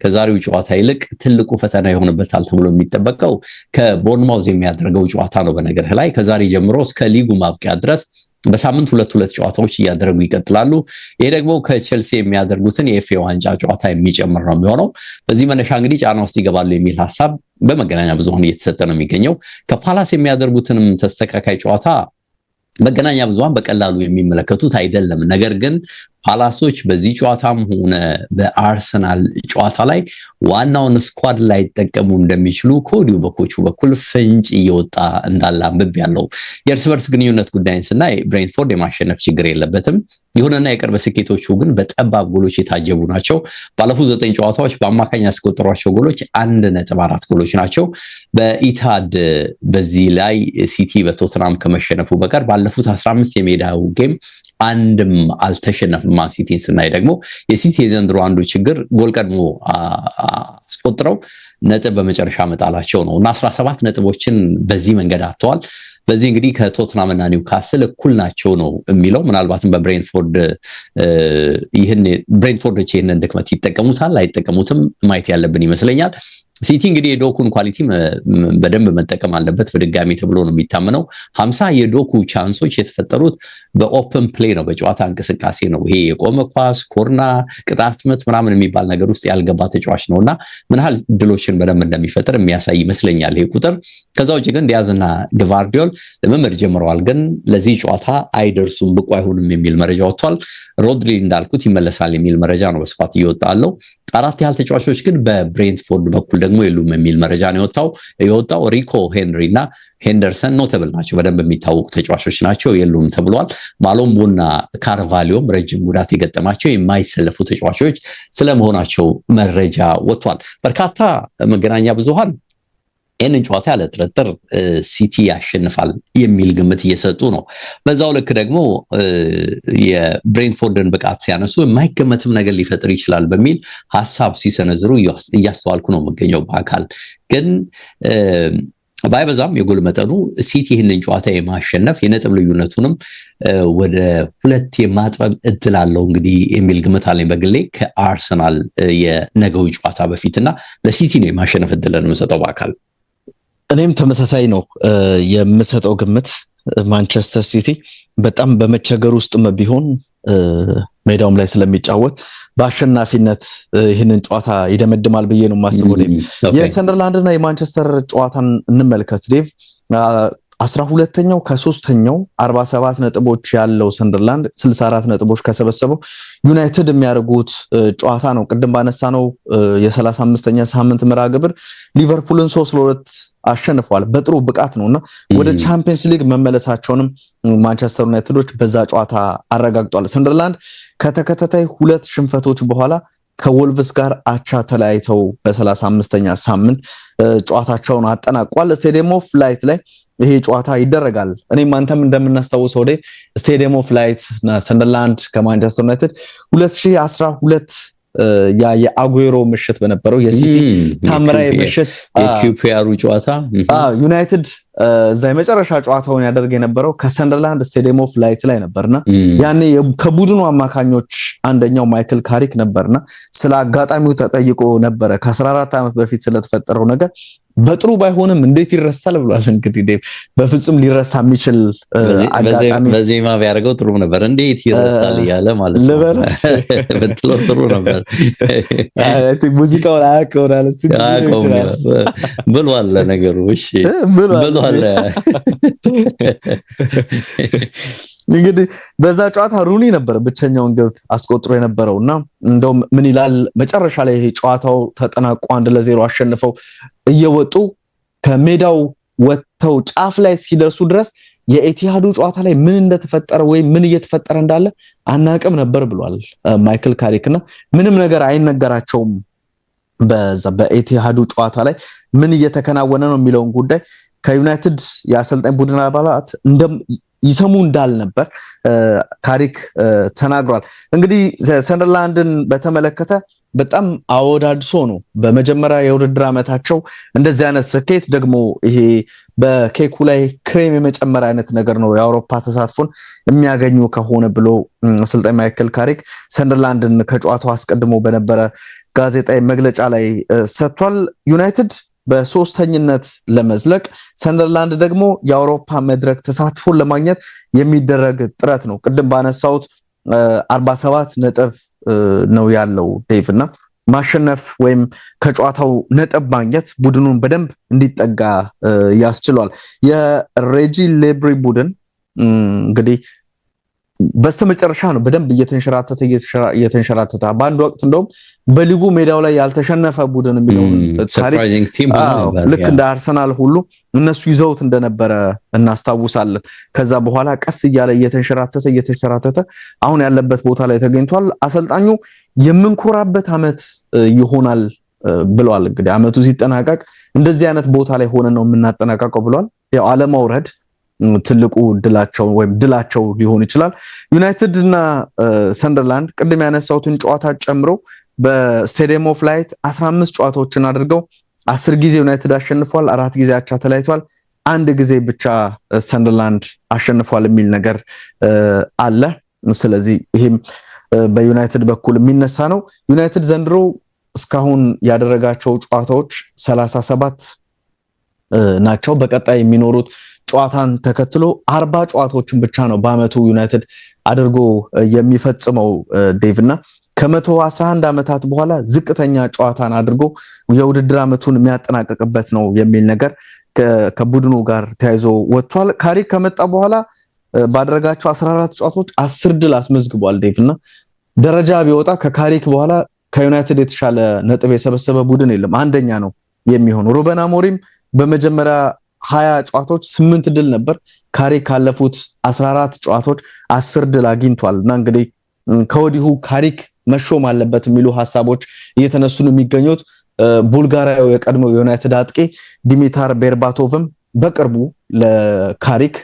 ከዛሬው ጨዋታ ይልቅ ትልቁ ፈተና ይሆንበታል ተብሎ የሚጠበቀው ከቦርንማውዝ የሚያደርገው ጨዋታ ነው። በነገር ላይ ከዛሬ ጀምሮ እስከ ሊጉ ማብቂያ ድረስ በሳምንት 2 ጨዋታዎች እያደረጉ ይቀጥላሉ። ይሄ ደግሞ ከቼልሲ የሚያደርጉትን የኤፍኤ ዋንጫ ጨዋታ የሚጨምር ነው የሚሆነው። በዚህ መነሻ እንግዲህ ጫና ውስጥ ይገባሉ የሚል ሐሳብ በመገናኛ ብዙሃን እየተሰጠ ነው የሚገኘው። ከፓላስ የሚያደርጉትንም ተስተካካይ ጨዋታ መገናኛ ብዙሃን በቀላሉ የሚመለከቱት አይደለም። ነገር ግን ፓላሶች በዚህ ጨዋታም ሆነ በአርሰናል ጨዋታ ላይ ዋናውን ስኳድ ላይ ጠቀሙ እንደሚችሉ ከወዲሁ በኮቹ በኩል ፍንጭ እየወጣ እንዳለ አንብብ ያለው። የእርስ በርስ ግንኙነት ጉዳይን ስናይ ብሬንትፎርድ የማሸነፍ ችግር የለበትም። ይሁንና የቅርብ ስኬቶቹ ግን በጠባብ ጎሎች የታጀቡ ናቸው። ባለፉት 9 ጨዋታዎች በአማካኝ ያስቆጠሯቸው ጎሎች 1.4 ጎሎች ናቸው። በኢታድ በዚህ ላይ ሲቲ በቶትናም ከመሸነፉ በቀር ባለፉት 15 የሜዳው ጌም አንድም አልተሸነፈም። ማን ሲቲን ስናይ ደግሞ የሲቲ የዘንድሮ አንዱ ችግር ጎል ቀድሞ አስቆጥረው ነጥብ በመጨረሻ መጣላቸው ነው እና 17 ነጥቦችን በዚህ መንገድ አጥተዋል። በዚህ እንግዲህ ከቶትናም እና ኒውካስል እኩል ናቸው ነው የሚለው። ምናልባትም ብሬንትፎርዶች ይህንን ድክመት ይጠቀሙታል አይጠቀሙትም ማየት ያለብን ይመስለኛል። ሲቲ እንግዲህ የዶኩን ኳሊቲ በደንብ መጠቀም አለበት በድጋሚ ተብሎ ነው የሚታመነው። 50 የዶኩ ቻንሶች የተፈጠሩት በኦፕን ፕሌይ ነው፣ በጨዋታ እንቅስቃሴ ነው። ይሄ የቆመ ኳስ፣ ኮርና፣ ቅጣት ምት ምናምን የሚባል ነገር ውስጥ ያልገባ ተጫዋች ነውና ምን ያህል ድሎችን በደንብ እንደሚፈጥር የሚያሳይ ይመስለኛል ይሄ ቁጥር። ከዛ ውጭ ግን ዲያዝና ግቫርዲዮል ልምምድ ጀምረዋል፣ ግን ለዚህ ጨዋታ አይደርሱም፣ ብቁ አይሆንም የሚል መረጃ ወጥቷል። ሮድሪ እንዳልኩት ይመለሳል የሚል መረጃ ነው በስፋት እየወጣ ያለው። 4 ያህል ተጫዋቾች ግን በብሬንትፎርድ በኩል ደግሞ የሉም የሚል መረጃ ነው የወጣው። ሪኮ ሄንሪ እና ሄንደርሰን ኖተብል ናቸው፣ በደንብ የሚታወቁ ተጫዋቾች ናቸው፣ የሉም ተብሏል። ማሎምቦና ካርቫሊዮም ረጅም ጉዳት የገጠማቸው የማይሰለፉ ተጫዋቾች ስለመሆናቸው መረጃ ወጥቷል። በርካታ መገናኛ ብዙሃን ይህንን ጨዋታ ያለ ጥርጥር ሲቲ ያሸንፋል የሚል ግምት እየሰጡ ነው። በዛው ልክ ደግሞ የብሬንትፎርድን ብቃት ሲያነሱ የማይገመትም ነገር ሊፈጥር ይችላል በሚል ሀሳብ ሲሰነዝሩ እያስተዋልኩ ነው የምገኘው። በአካል ግን ባይበዛም የጎል መጠኑ ሲቲ ይህንን ጨዋታ የማሸነፍ የነጥብ ልዩነቱንም ወደ 2 የማጥበብ እድል አለው እንግዲህ የሚል ግምት አለኝ በግሌ ከአርሰናል የነገው ጨዋታ በፊትና ለሲቲ ነው የማሸነፍ እድልን የምሰጠው በአካል። እኔም ተመሳሳይ ነው የምሰጠው ግምት። ማንቸስተር ሲቲ በጣም በመቸገር ውስጥም ቢሆን ሜዳውም ላይ ስለሚጫወት በአሸናፊነት ይህንን ጨዋታ ይደመድማል ብዬ ነው የማስበው። የሰንደርላንድ እና የማንቸስተር ጨዋታን እንመልከት ዴቭ። 12ኛው ከ3ኛው 47 ነጥቦች ያለው ሰንደርላንድ 64 ነጥቦች ከሰበሰበው ዩናይትድ የሚያደርጉት ጨዋታ ነው። ቅድም ባነሳነው የ35ኛ ሳምንት መርሃ ግብር ሊቨርፑልን 3-2 አሸንፈዋል በጥሩ ብቃት ነውና ወደ ቻምፒየንስ ሊግ መመለሳቸውንም ማንቸስተር ዩናይትዶች በዛ ጨዋታ አረጋግጧል። ሰንደርላንድ ከተከታታይ 2 ሽንፈቶች በኋላ ከወልቭስ ጋር አቻ ተለያይተው በ35ኛ ሳምንት ጨዋታቸውን አጠናቋል። ስቴዲየም ኦፍ ላይት ላይ ይሄ ጨዋታ ይደረጋል። እኔም አንተም እንደምናስታውሰው ወደ ስቴዲየም ኦፍ ላይት እና ሰንደርላንድ ከማንቸስተር ዩናይትድ 2012 ያ የአጉዌሮ ምሽት በነበረው የሲቲ ታምራዊ ምሽት የኪውፒአሩ ጨዋታ ዩናይትድ እዛ የመጨረሻ ጨዋታውን ያደርግ የነበረው ከሰንደርላንድ ስቴዲየም ኦፍ ላይት ላይ ነበርና ያኔ ከቡድኑ አማካኞች አንደኛው ማይክል ካሪክ ነበርና ስለ አጋጣሚው ተጠይቆ ነበረ ከ14 ዓመት በፊት ስለተፈጠረው ነገር በጥሩ ባይሆንም እንዴት ይረሳል ብሏል። እንግዲህ ዴቭ በፍጹም ሊረሳ የሚችል አጋጣሚ በዜማ ቢያደርገው ጥሩ ነበር። እንዴት ይረሳል ያለ ማለት ነው በጥሎ ጥሩ ነበር። ሙዚቃውን አያውቀውም ብሏል ነገሩ። እሺ ብሏል። እንግዲህ በዛ ጨዋታ ሩኒ ነበር ብቸኛውን ግብ አስቆጥሮ የነበረውና እንደውም ምን ይላል መጨረሻ ላይ ይሄ ጨዋታው ተጠናቆ 1-0 አሸንፈው እየወጡ ከሜዳው ወጥተው ጫፍ ላይ እስኪደርሱ ድረስ የኤቲሃዱ ጨዋታ ላይ ምን እንደተፈጠረ ወይ ምን እየተፈጠረ እንዳለ አናቅም ነበር ብሏል ማይክል ካሪክና ምንም ነገር አይነገራቸውም በዛ በኤቲሃዱ ጨዋታ ላይ ምን እየተከናወነ ነው የሚለውን ጉዳይ ከዩናይትድ የአሰልጣኝ ቡድን አባላት ይሰሙ እንዳልነበር ካሪክ ተናግሯል። እንግዲህ ሰንደርላንድን በተመለከተ በጣም አወዳድሶ ነው በመጀመሪያ የውድድር ዓመታቸው እንደዚህ አይነት ስኬት ደግሞ ይሄ በኬኩ ላይ ክሬም የመጨመር አይነት ነገር ነው የአውሮፓ ተሳትፎን የሚያገኙ ከሆነ ብሎ አሰልጣኝ ማይክል ካሪክ ሰንደርላንድን ከጨዋታው አስቀድሞ በነበረ ጋዜጣዊ መግለጫ ላይ ሰጥቷል። ዩናይትድ በሶስተኝነት ለመዝለቅ ሰንደርላንድ ደግሞ የአውሮፓ መድረክ ተሳትፎን ለማግኘት የሚደረግ ጥረት ነው። ቅድም ባነሳውት 47 ነጥብ ነው ያለው ዴቭና ማሸነፍ ወይም ከጨዋታው ነጥብ ማግኘት ቡድኑን በደንብ እንዲጠጋ ያስችሏል። የሬጂ ሌብሪ ቡድን እንግዲህ በስተመጨረሻ ነው በደንብ እየተንሸራተተ በአንድ ወቅት እንደውም በሊጉ ሜዳው ላይ ያልተሸነፈ ቡድን የሚለው ሰርፕራይዚንግ ቲም ልክ እንደ አርሰናል ሁሉ እነሱ ይዘውት እንደነበረ እናስታውሳለን። ከዛ በኋላ ቀስ እያለ እየተንሸራተተ አሁን ያለበት ቦታ ላይ ተገኝቷል። አሰልጣኙ የምንኮራበት አመት ይሆናል ብለዋል። እንግዲህ አመቱ ሲጠናቀቅ እንደዚህ አይነት ቦታ ላይ ሆነን ነው የምናጠናቀቀው ብለዋል። ያው አለመውረድ ትልቁ ድላቸው ሊሆን ይችላል። ዩናይትድ እና ሰንደርላንድ ቅድም ያነሳውትን ጨዋታ ጨምሮ በስቴዲየም ኦፍ ላይት 15 ጨዋታዎችን አድርገው 10 ጊዜ ዩናይትድ አሸንፏል፣ 4 ጊዜ አቻ ተለያይቷል፣ 1 ጊዜ ብቻ ሰንደርላንድ አሸንፏል የሚል ነገር አለ። ስለዚህ ይሄም በዩናይትድ በኩል የሚነሳ ነው። ዩናይትድ ዘንድሮ እስካሁን ያደረጋቸው ጨዋታዎች 37 ናቸው። በቀጣይ የሚኖሩት ጨዋታን ተከትሎ 40 ጨዋታዎችን ብቻ ነው በአመቱ ዩናይትድ አድርጎ የሚፈጽመው ዴቭና ከ111 ዓመታት በኋላ ዝቅተኛ ጨዋታን አድርጎ የውድድር ዓመቱን የሚያጠናቀቅበት ነው የሚል ነገር ከቡድኑ ጋር ተያይዞ ወጥቷል። ካሪክ ከመጣ በኋላ ባደረጋቸው 14 ጨዋታዎች 10 ድል አስመዝግቧል ዴቭና ደረጃ ቢወጣ ከካሪክ በኋላ ከዩናይትድ የተሻለ ነጥብ የሰበሰበ ቡድን የለም፣ አንደኛ ነው የሚሆነው። ሩበን አሞሪም በመጀመሪያ 20 ጨዋታዎች 8 ድል ነበር። ካሪክ ካለፉት 14 ጨዋታዎች 10 ድል አግኝቷልና እንግዲህ ከወዲሁ ካሪክ መሾም አለበት የሚሉ ሐሳቦች እየተነሱ ነው የሚገኙት። ቡልጋሪያው የቀድሞው የዩናይትድ አጥቂ ዲሚታር ቤርባቶቭም በቅርቡ ለካሪክ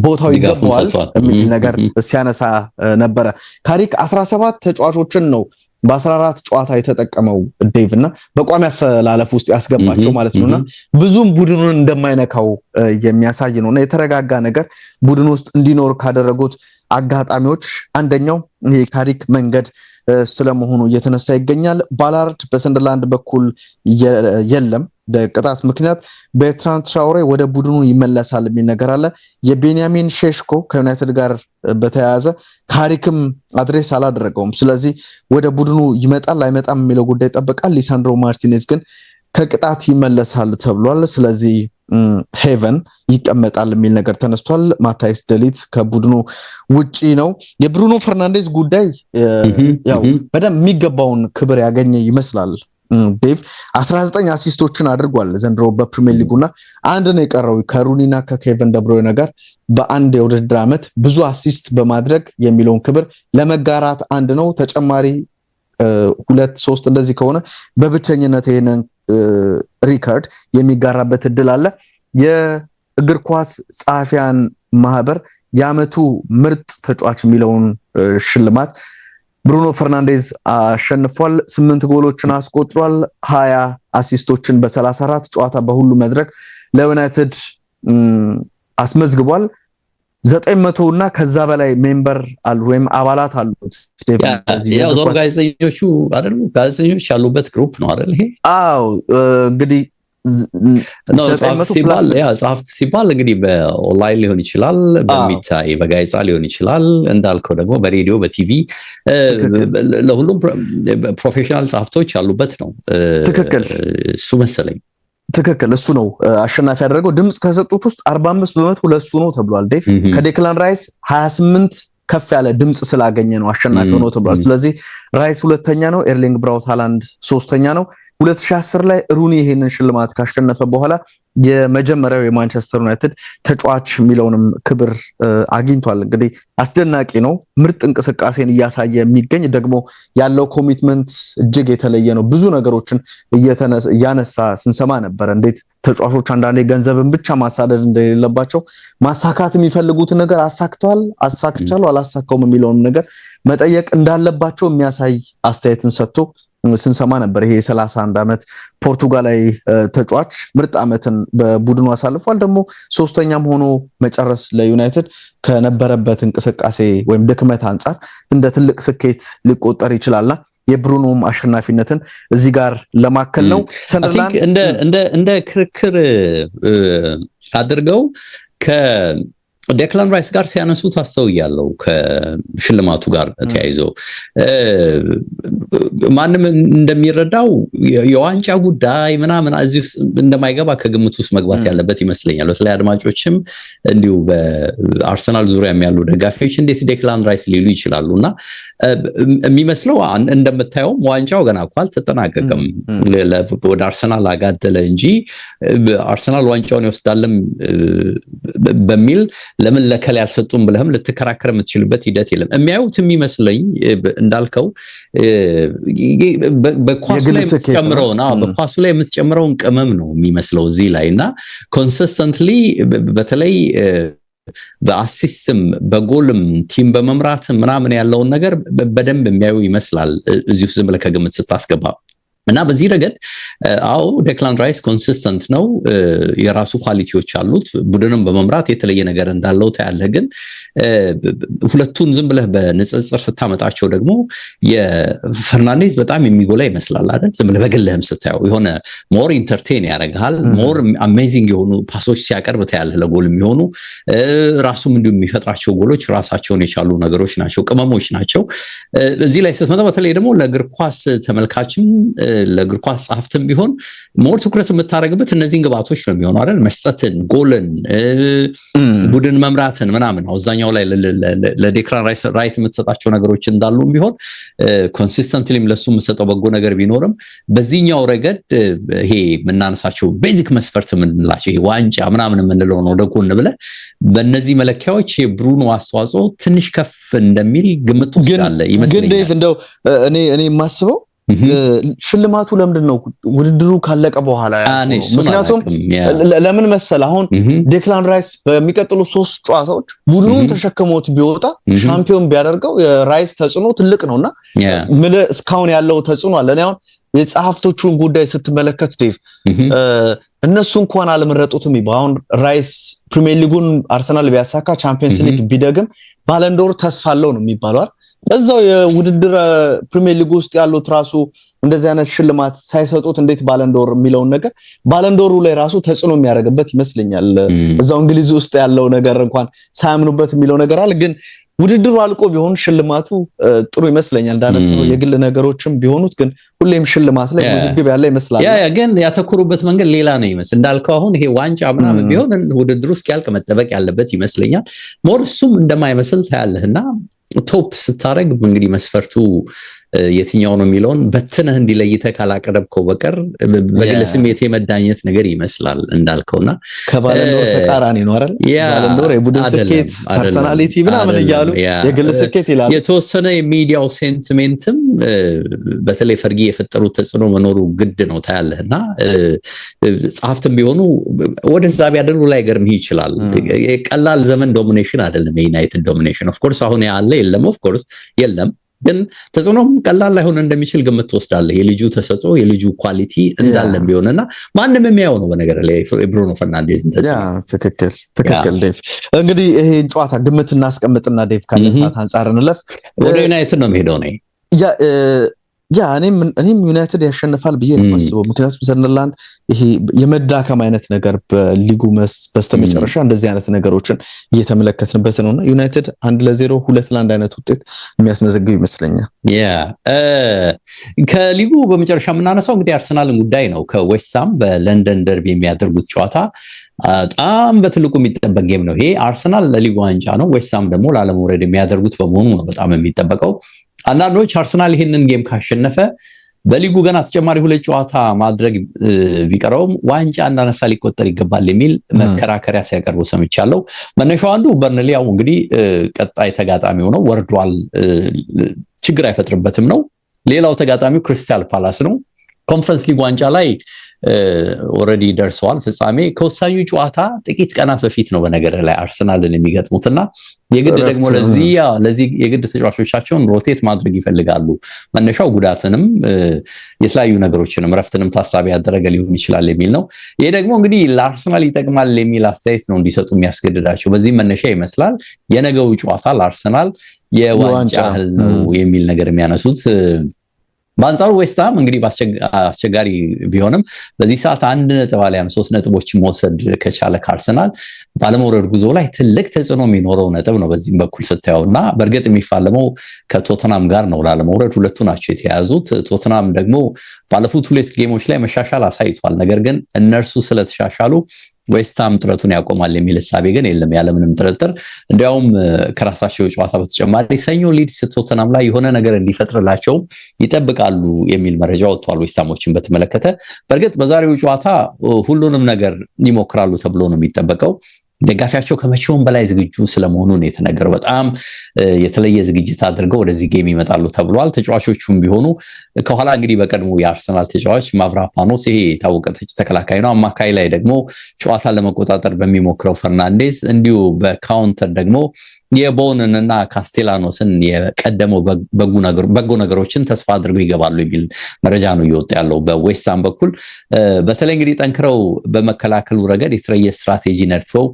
ቦታው ይገባዋል የሚል ነገር ሲያነሳ ነበረ። ካሪክ 17 ተጫዋቾችን ነው በ14 ጨዋታ የተጠቀመው ዴቭ እና በቋሚ አሰላለፍ ውስጥ ያስገባቸው ማለት ነውና ብዙም ቡድኑን እንደማይነካው የሚያሳይ ነውና የተረጋጋ ነገር ቡድኑ ውስጥ እንዲኖር ካደረጉት አጋጣሚዎች አንደኛው ይሄ ካሪክ መንገድ ስለመሆኑ እየተነሳ ይገኛል። ባላርድ በሰንደርላንድ በኩል የለም በቅጣት ምክንያት በርትራንድ ትራውሬ ወደ ቡድኑ ይመለሳል የሚል ነገር አለ። የቤንያሚን ሼሽኮ ከዩናይትድ ጋር በተያያዘ ካሪክም አድሬስ አላደረገውም። ስለዚህ ወደ ቡድኑ ይመጣል አይመጣም የሚለው ጉዳይ ይጠበቃል። ሊሳንድሮ ማርቲኔዝ ግን ከቅጣት ይመለሳል ተብሏል። ስለዚህ ሄቨን ይቀመጣል የሚል ነገር ተነስቷል። ማታይስ ደሊት ከቡድኑ ውጪ ነው። የብሩኖ ፈርናንዴዝ ጉዳይ ያው በደንብ የሚገባውን ክብር ያገኘ ይመስላል። ዴቭ 19 አሲስቶችን አድርጓል ዘንድሮ በፕሪሚየር ሊጉና አንድ ነው የቀረው ከሩኒና ከኬቨን ደብሮይነ ጋር በአንድ የውድድር ዓመት ብዙ አሲስት በማድረግ የሚለውን ክብር ለመጋራት አንድ ነው። ተጨማሪ 2-3 እንደዚህ ከሆነ በብቸኝነት ይሄንን ሪከርድ የሚጋራበት እድል አለ። የእግር ኳስ ጸሐፊያን ማህበር የዓመቱ ምርጥ ተጫዋች የሚለውን ሽልማት ብሩኖ ፈርናንዴዝ አሸንፏል። 8 ጎሎችን አስቆጥሯል። 20 አሲስቶችን በ34 ጨዋታ በሁሉ መድረክ ለዩናይትድ አስመዝግቧል። 900 እና ከዛ በላይ ሜምበር አሉ ወይም አባላት አሉት። ያው ዞር ጋዜጠኞቹ አይደሉ? ጋዜጠኞች ያሉበት ግሩፕ ነው አይደል? ይሄ አዎ እንግዲህ ነው ጸሐፍት ሲባል እንግዲህ በኦንላይን ሊሆን ይችላል፣ በሚታይ በጋዜጣ ሊሆን ይችላል፣ እንዳልከው ደግሞ በሬዲዮ በቲቪ ለሁሉም ፕሮፌሽናል ጸሐፍቶች ያሉበት ነው። ትክክል እሱ መሰለኝ። ትክክል እሱ ነው አሸናፊ ያደረገው። ድምጽ ከሰጡት ውስጥ 45% ለሱ ነው ተብሏል። ዴቭ ከዴክላን ራይስ 28 ከፍ ያለ ድምጽ ስላገኘ ነው አሸናፊ ሆኖ ተብሏል። ስለዚህ ራይስ ሁለተኛ ነው፣ ኤርሊንግ ብራውት ሃላንድ ሶስተኛ ነው። 2010 ላይ ሩኒ ይሄንን ሽልማት ካሸነፈ በኋላ የመጀመሪያው የማንቸስተር ዩናይትድ ተጫዋች የሚለውንም ክብር አግኝቷል። እንግዲህ አስደናቂ ነው። ምርጥ እንቅስቃሴን እያሳየ የሚገኝ ደግሞ ያለው ኮሚትመንት እጅግ የተለየ ነው። ብዙ ነገሮችን እያነሳ ስንሰማ ነበር። እንዴት ተጫዋቾች አንዳንዴ ገንዘብን ብቻ ማሳደድ እንደሌለባቸው ማሳካት የሚፈልጉትን ነገር አሳክቻለሁ አላሳካውም የሚለውን ነገር መጠየቅ እንዳለባቸው የሚያሳይ አስተያየትን ሰጥቶ ስንሰማ ነበር። ይሄ 31 ዓመት ፖርቱጋላዊ ተጫዋች ምርጥ ዓመትን በቡድኑ አሳልፏል። ደግሞ ሶስተኛም ሆኖ መጨረስ ለዩናይትድ ከነበረበት እንቅስቃሴ ወይም ድክመት አንጻር እንደ ትልቅ ስኬት ሊቆጠር ይችላልና የብሩኖም አሸናፊነትን እዚህ ጋር ለማከል ነው። ሰንደርላንድ እንደ ክርክር አድርገው ዴክላን ራይስ ጋር ሲያነሱት አስተውያለሁ። ከሽልማቱ ጋር ተያይዞ ማንም እንደሚረዳው የዋንጫ ጉዳይ ምናምን እዚህ እንደማይገባ ከግምት ውስጥ መግባት ያለበት ይመስለኛል። በተለይ አድማጮችም እንዲሁ በአርሰናል ዙሪያም ያሉ ደጋፊዎች እንዴት ዴክላን ራይስ ሊሉ ይችላሉና የሚመስለው እንደምታየው ዋንጫው ገና እኮ አልተጠናቀቀም። ወደ አርሰናል አጋደለ እንጂ አርሰናል ዋንጫውን ይወስዳልም በሚል ለምን ለከል ያልሰጡም ብለህም ልትከራከር የምትችልበት ሂደት የለም። የሚያዩት የሚመስለኝ እንዳልከው በኳሱ ላይ የምትጨምረውን ቅመም ነው የሚመስለው እዚህ ላይ እና ኮንሲስተንትሊ በተለይ በአሲስትም በጎልም ቲም በመምራት ምናምን ያለውን ነገር በደንብ የሚያዩ ይመስላል እዚህ ውስጥ ዝም ብለህ ከግምት ስታስገባ እና በዚህ ረገድ አዎ ዴክላን ራይስ ኮንሲስተንት ነው። የራሱ ኳሊቲዎች አሉት። ቡድንም በመምራት የተለየ ነገር እንዳለው ታያለህ። ግን ሁለቱን ዝም ብለህ በንጽጽር ስታመጣቸው ደግሞ የፈርናንዴዝ በጣም የሚጎላ ይመስላል አይደል? ዝም ብለህ በግልህም ስታየው የሆነ ሞር ኢንተርቴን ያደርግሃል። ሞር አሜዚንግ የሆኑ ፓሶች ሲያቀርብ ታያለህ፣ ለጎል የሚሆኑ ራሱም እንዲሁ የሚፈጥራቸው ጎሎች ራሳቸውን የቻሉ ነገሮች ናቸው፣ ቅመሞች ናቸው። እዚህ ላይ ስትመጣ በተለይ ደግሞ ለእግር ኳስ ተመልካችም ለእግር ኳስ ጸሐፍትም ቢሆን ሞር ትኩረት የምታደርግበት እነዚህን ግባቶች ነው የሚሆነው አይደል? መስጠትን፣ ጎልን፣ ቡድን መምራትን ምናምን አብዛኛው ላይ ለዴክላን ራይስ የምትሰጣቸው ነገሮች እንዳሉም ቢሆን ኮንሲስተንትሊም ለሱ የምትሰጠው በጎ ነገር ቢኖርም በዚህኛው ረገድ ይሄ የምናነሳቸው ቤዚክ መስፈርት የምንላቸው ይሄ ዋንጫ ምናምን የምንለው ነው ለጎን ብለህ በእነዚህ መለኪያዎች የብሩኖ አስተዋጽኦ ትንሽ ከፍ እንደሚል ግምት ውስጥ አለ ይመስለኛል። ግን ዴቭ እንደው እኔ የማስበው ሽልማቱ ለምንድነው ውድድሩ ካለቀ በኋላ ምክንያቱም ለምን መሰለ አሁን ዴክላን ራይስ በሚቀጥሉ 3 ጨዋታዎች ቡድኑን ተሸክሞት ቢወጣ ሻምፒዮን ቢያደርገው የራይስ ተጽዕኖ ትልቅ ነውና እስካሁን ያለው ተጽዕኖ አለ አሁን የጻፍቶቹን ጉዳይ ስትመለከት ዴቭ እነሱ እንኳን አልመረጡትም ይባውን ራይስ ፕሪሚየር ሊጉን አርሰናል ቢያሳካ ቻምፒየንስ ሊግ ቢደግም ባለንዶር ተስፋ አለው ነው የሚባለው በዛው የውድድር ፕሪሚየር ሊግ ውስጥ ያሉት ራሱ እንደዚህ አይነት ሽልማት ሳይሰጡት እንዴት ባለንዶር የሚለው ነገር ባለንዶሩ ላይ ራሱ ተጽዕኖ የሚያደርግበት ይመስለኛል እዛው እንግሊዝ ውስጥ ያለው ነገር እንኳን ሳያምኑበት የሚለው ነገር አለ ግን ውድድሩ አልቆ ቢሆን ሽልማቱ ጥሩ ይመስለኛል እንዳነሰው የግል ነገሮችም ቢሆኑት ግን ሁሌም ሽልማት ላይ ውዝግብ ያለ ይመስላል ያ ግን ያተኩሩበት መንገድ ሌላ ነው ይመስል እንዳልከው አሁን ይሄ ዋንጫ ምናምን ቢሆን ውድድሩ እስኪያልቅ መጠበቅ ያለበት ይመስለኛል ሞርሱም እንደማይመስል ታያለህና ቶፕ ስታረግ እንግዲህ መስፈርቱ የትኛው ነው የሚለውን በትነህ እንዲለይተህ ካላቀረብከው በቀር በግል ስሜት የመዳኘት ነገር ይመስላል እንዳልከውና ከባለንዶር ተቃራኒ ነው አይደል ባለንዶር የቡድን ስኬት ፐርሰናሊቲ ምናምን ይያሉ የግል ስኬት ይላሉ የተወሰነ የሚዲያው ሴንቲሜንትም በተለይ ፈርጊ የፈጠሩት ተጽዕኖ መኖሩ ግድ ነው ታያለህና ጻፍትም ቢሆኑ ወደዛ ቢያደርጉ ላይ ገርምህ ይችላል ቀላል ዘመን ዶሚኔሽን አይደለም የዩናይትድ ዶሚኔሽን ኦፍ ኮርስ አሁን ያለ የለም ኦፍ ኮርስ የለም ግን ተጽዕኖም ቀላል ላይሆን እንደሚችል ግምት ተወስዳለህ የልጁ ተሰጦ የልጁ ኳሊቲ እንዳለም ቢሆንና ማንንም የሚያው ነው በነገር ላይ ብሩኖ ፈርናንዴዝ ተጽዕኖ ትክክል ዴቭ እንግዲህ ይሄ ጨዋታ ግምት እናስቀምጥና ዴቭ ካለ ሰዓት አንፃር እንለፍ ወደ ዩናይትድ ነው የሚሄደው ነው እኔም ዩናይትድ ያሸንፋል ብዬ ነው የማስበው ምክንያቱም ሰንደርላንድ ይሄ የመዳከም አይነት ነገር በሊጉ በስተመጨረሻ እንደዚህ አይነት ነገሮችን እየተመለከትንበት ነውና ዩናይትድ 1-0 2-1 አይነት ውጤት የሚያስመዘግብ ይመስለኛል ከሊጉ በመጨረሻ የምናነሳው እንግዲህ አርሰናልን ጉዳይ ነው ከዌስትሃም በለንደን ደርቢ የሚያደርጉት ጨዋታ በጣም በትልቁ የሚጠበቅ ጌም ነው ይሄ አርሰናል ለሊጉ ዋንጫ ነው ዌስትሃም ደግሞ ለዓለመውረድ የሚያደርጉት በመሆኑ ነው በጣም የሚጠበቀው አንዳንዶች አርሰናል ይሄንን ጌም ካሸነፈ በሊጉ ገና ተጨማሪ 2 ጨዋታ ማድረግ ቢቀረውም ዋንጫ እንዳነሳ ሊቆጠር ይገባል የሚል መከራከሪያ ሲያቀርቡ ሰምቻለሁ መነሻው አንዱ በርንሊ ያው እንግዲህ ቀጣይ ተጋጣሚው ነው ወርዷል ችግር አይፈጥርበትም ነው ሌላው ተጋጣሚው ክሪስታል ፓላስ ነው ኮንፈረንስ ሊግ ዋንጫ ላይ ኦሬዲ ደርሰዋል ፍጻሜ ከወሳኙ ጨዋታ ጥቂት ቀናት በፊት ነው በነገር ላይ አርሰናልን የሚገጥሙትና የግድ ደግሞ ለዚህ የግድ ተጫዋቾቻቸውን ሮቴት ማድረግ ይፈልጋሉ መነሻው ጉዳትንም የተለያዩ ነገሮችንም ረፍትንም ታሳቢ ያደረገ ሊሆን ይችላል የሚል ነው ይሄ ደግሞ እንግዲህ ለአርሰናል ይጠቅማል የሚል አስተያየት ነው እንዲሰጡ የሚያስገድዳቸው በዚህ መነሻ ይመስላል የነገው ጨዋታ ለአርሰናል የዋንጫ ነው የሚል ነገር የሚያነሱት በአንጻሩ ዌስትሃም እንግዲህ አስቸጋሪ ቢሆንም በዚህ ሰዓት 1.3 ነጥቦች መውሰድ ከቻለ ከአርሰናል ባለመውረድ ጉዞ ላይ ትልቅ ተጽዕኖ የሚኖረው ነጥብ ነው በዚህም በኩል ስታየውና በእርግጥ የሚፋለመው ከቶተናም ጋር ነው ላለመውረድ ሁለቱ ናቸው የተያዙት ቶተናም ደግሞ ባለፉት 2 ጌሞች ላይ መሻሻል አሳይቷል ነገር ግን እነርሱ ስለተሻሻሉ ዌስትሃም ጥረቱን ያቆማል የሚል ሐሳብ ግን የለም ያለምንም ጥርጥር እንዲያውም ከራሳቸው ጨዋታ በተጨማሪ ሰኞ ሊድስ ቶተናም ላይ የሆነ ነገር እንዲፈጥርላቸው ይጠብቃሉ የሚል መረጃ ወጥቷል ዌስትሃሞችን በተመለከተ በእርግጥ በዛሬው ጨዋታ ሁሉንም ነገር ይሞክራሉ ተብሎ ነው የሚጠበቀው ደጋፊያቸው ከመቼውም በላይ ዝግጁ ስለመሆኑ ነው የተነገረው በጣም የተለየ ዝግጅት አድርገው ወደዚህ ጌም ይመጣሉ ተብሏል ተጫዋቾቹም ቢሆኑ ከኋላ እንግዲህ በቀድሞ የአርሰናል ተጫዋች ማቭራፓኖስ ይሄ ታወቀ ተከላካይ ነው አማካይ ላይ ደግሞ ጨዋታ ለመቆጣጠር በሚሞክረው ፈርናንዴዝ እንዲሁ በካውንተር ደግሞ የቦንንና ካስቴላኖስን የቀደመው በጎ ነገሮችን ተስፋ አድርገው ይገባሉ የሚል መረጃ ነው እየወጣ ያለው በዌስትሃም በኩል በተለይ እንግዲህ ጠንክረው በመከላከሉ ረገድ የተለየ ስትራቴጂ ነድፈው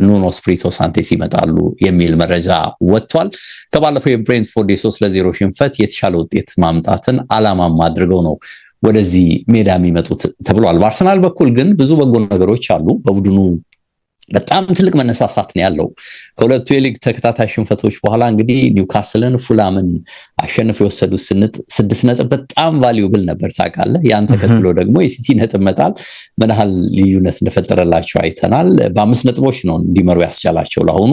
ኑኖ ስፕሪቶ ሳንቴስ ይመጣሉ የሚል መረጃ ወጥቷል ከባለፈው የብሬንትፎርድ 3-0 ሽንፈት የተሻለ ውጤት ማምጣትን አላማም አድርገው ነው ወደዚህ ሜዳ የሚመጡት ተብሏል በአርሰናል በኩል ግን ብዙ በጎ ነገሮች አሉ በቡድኑ በጣም ትልቅ መነሳሳት ነው ያለው ከሁለቱ የሊግ ተከታታይ ሽንፈቶች በኋላ እንግዲህ ኒውካስልን ፉላምን አሸንፈው የወሰዱት 6 ነጥብ በጣም ቫልዩብል ነበር ታውቃለህ ያን ተከትሎ ደግሞ የሲቲ ነጥብ መጣል ምንሃል ልዩነት እንደፈጠረላቸው አይተናል በ5 ነጥቦች ነው እንዲመሩ ያስቻላቸው ለአሁኑ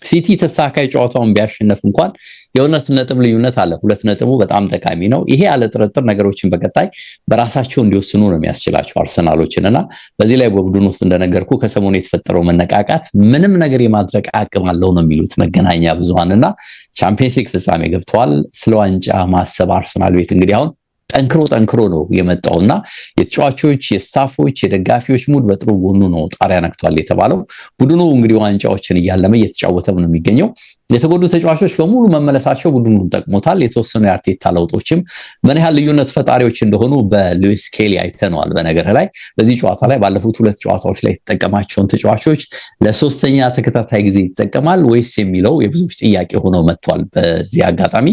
ሲቲ ተስተካካይ ጨዋታውን ቢያሸነፍ እንኳን የሁለት ነጥብ ልዩነት አለ። ሁለት ነጥቡ በጣም ጠቃሚ ነው። ይሄ ያለ ጥርጥር ነገሮችን በቀጣይ በራሳቸው እንዲወስኑ ነው የሚያስችላቸው አርሰናሎችንና በዚህ ላይ በቡድን ውስጥ እንደነገርኩ ከሰሞኑ የተፈጠረው መነቃቃት ምንም ነገር የማድረግ አቅም አለው ነው የሚሉት መገናኛ ብዙሃንና ቻምፒየንስ ሊግ ፍጻሜ ገብተዋል። ስለ ዋንጫ ማሰብ አርሰናል ቤት እንግዲህ አሁን ጠንክሮ ነው የመጣውና የተጫዋቾች የስታፎች የደጋፊዎች ሙድ በጥሩ ጎኑ ነው ጣሪያ ነክቷል የተባለው። ቡድኑ እንግዲህ ዋንጫዎችን እያለመ እየተጫወተም ነው የሚገኘው። የተጎዱ ተጫዋቾች በሙሉ መመለሳቸው ቡድኑን ጠቅሞታል። የተወሰኑ የአርቴታ ለውጦችም ምን ያህል ልዩነት ፈጣሪዎች እንደሆኑ በሉዊስ ስኬሊ አይተነዋል። በነገር ላይ በዚህ ጨዋታ ላይ ባለፉት ሁለት ጨዋታዎች ላይ የተጠቀማቸውን ተጫዋቾች ለሶስተኛ ተከታታይ ጊዜ ይጠቀማል ወይስ የሚለው የብዙዎች ጥያቄ ሆኖ መጥቷል። በዚህ አጋጣሚ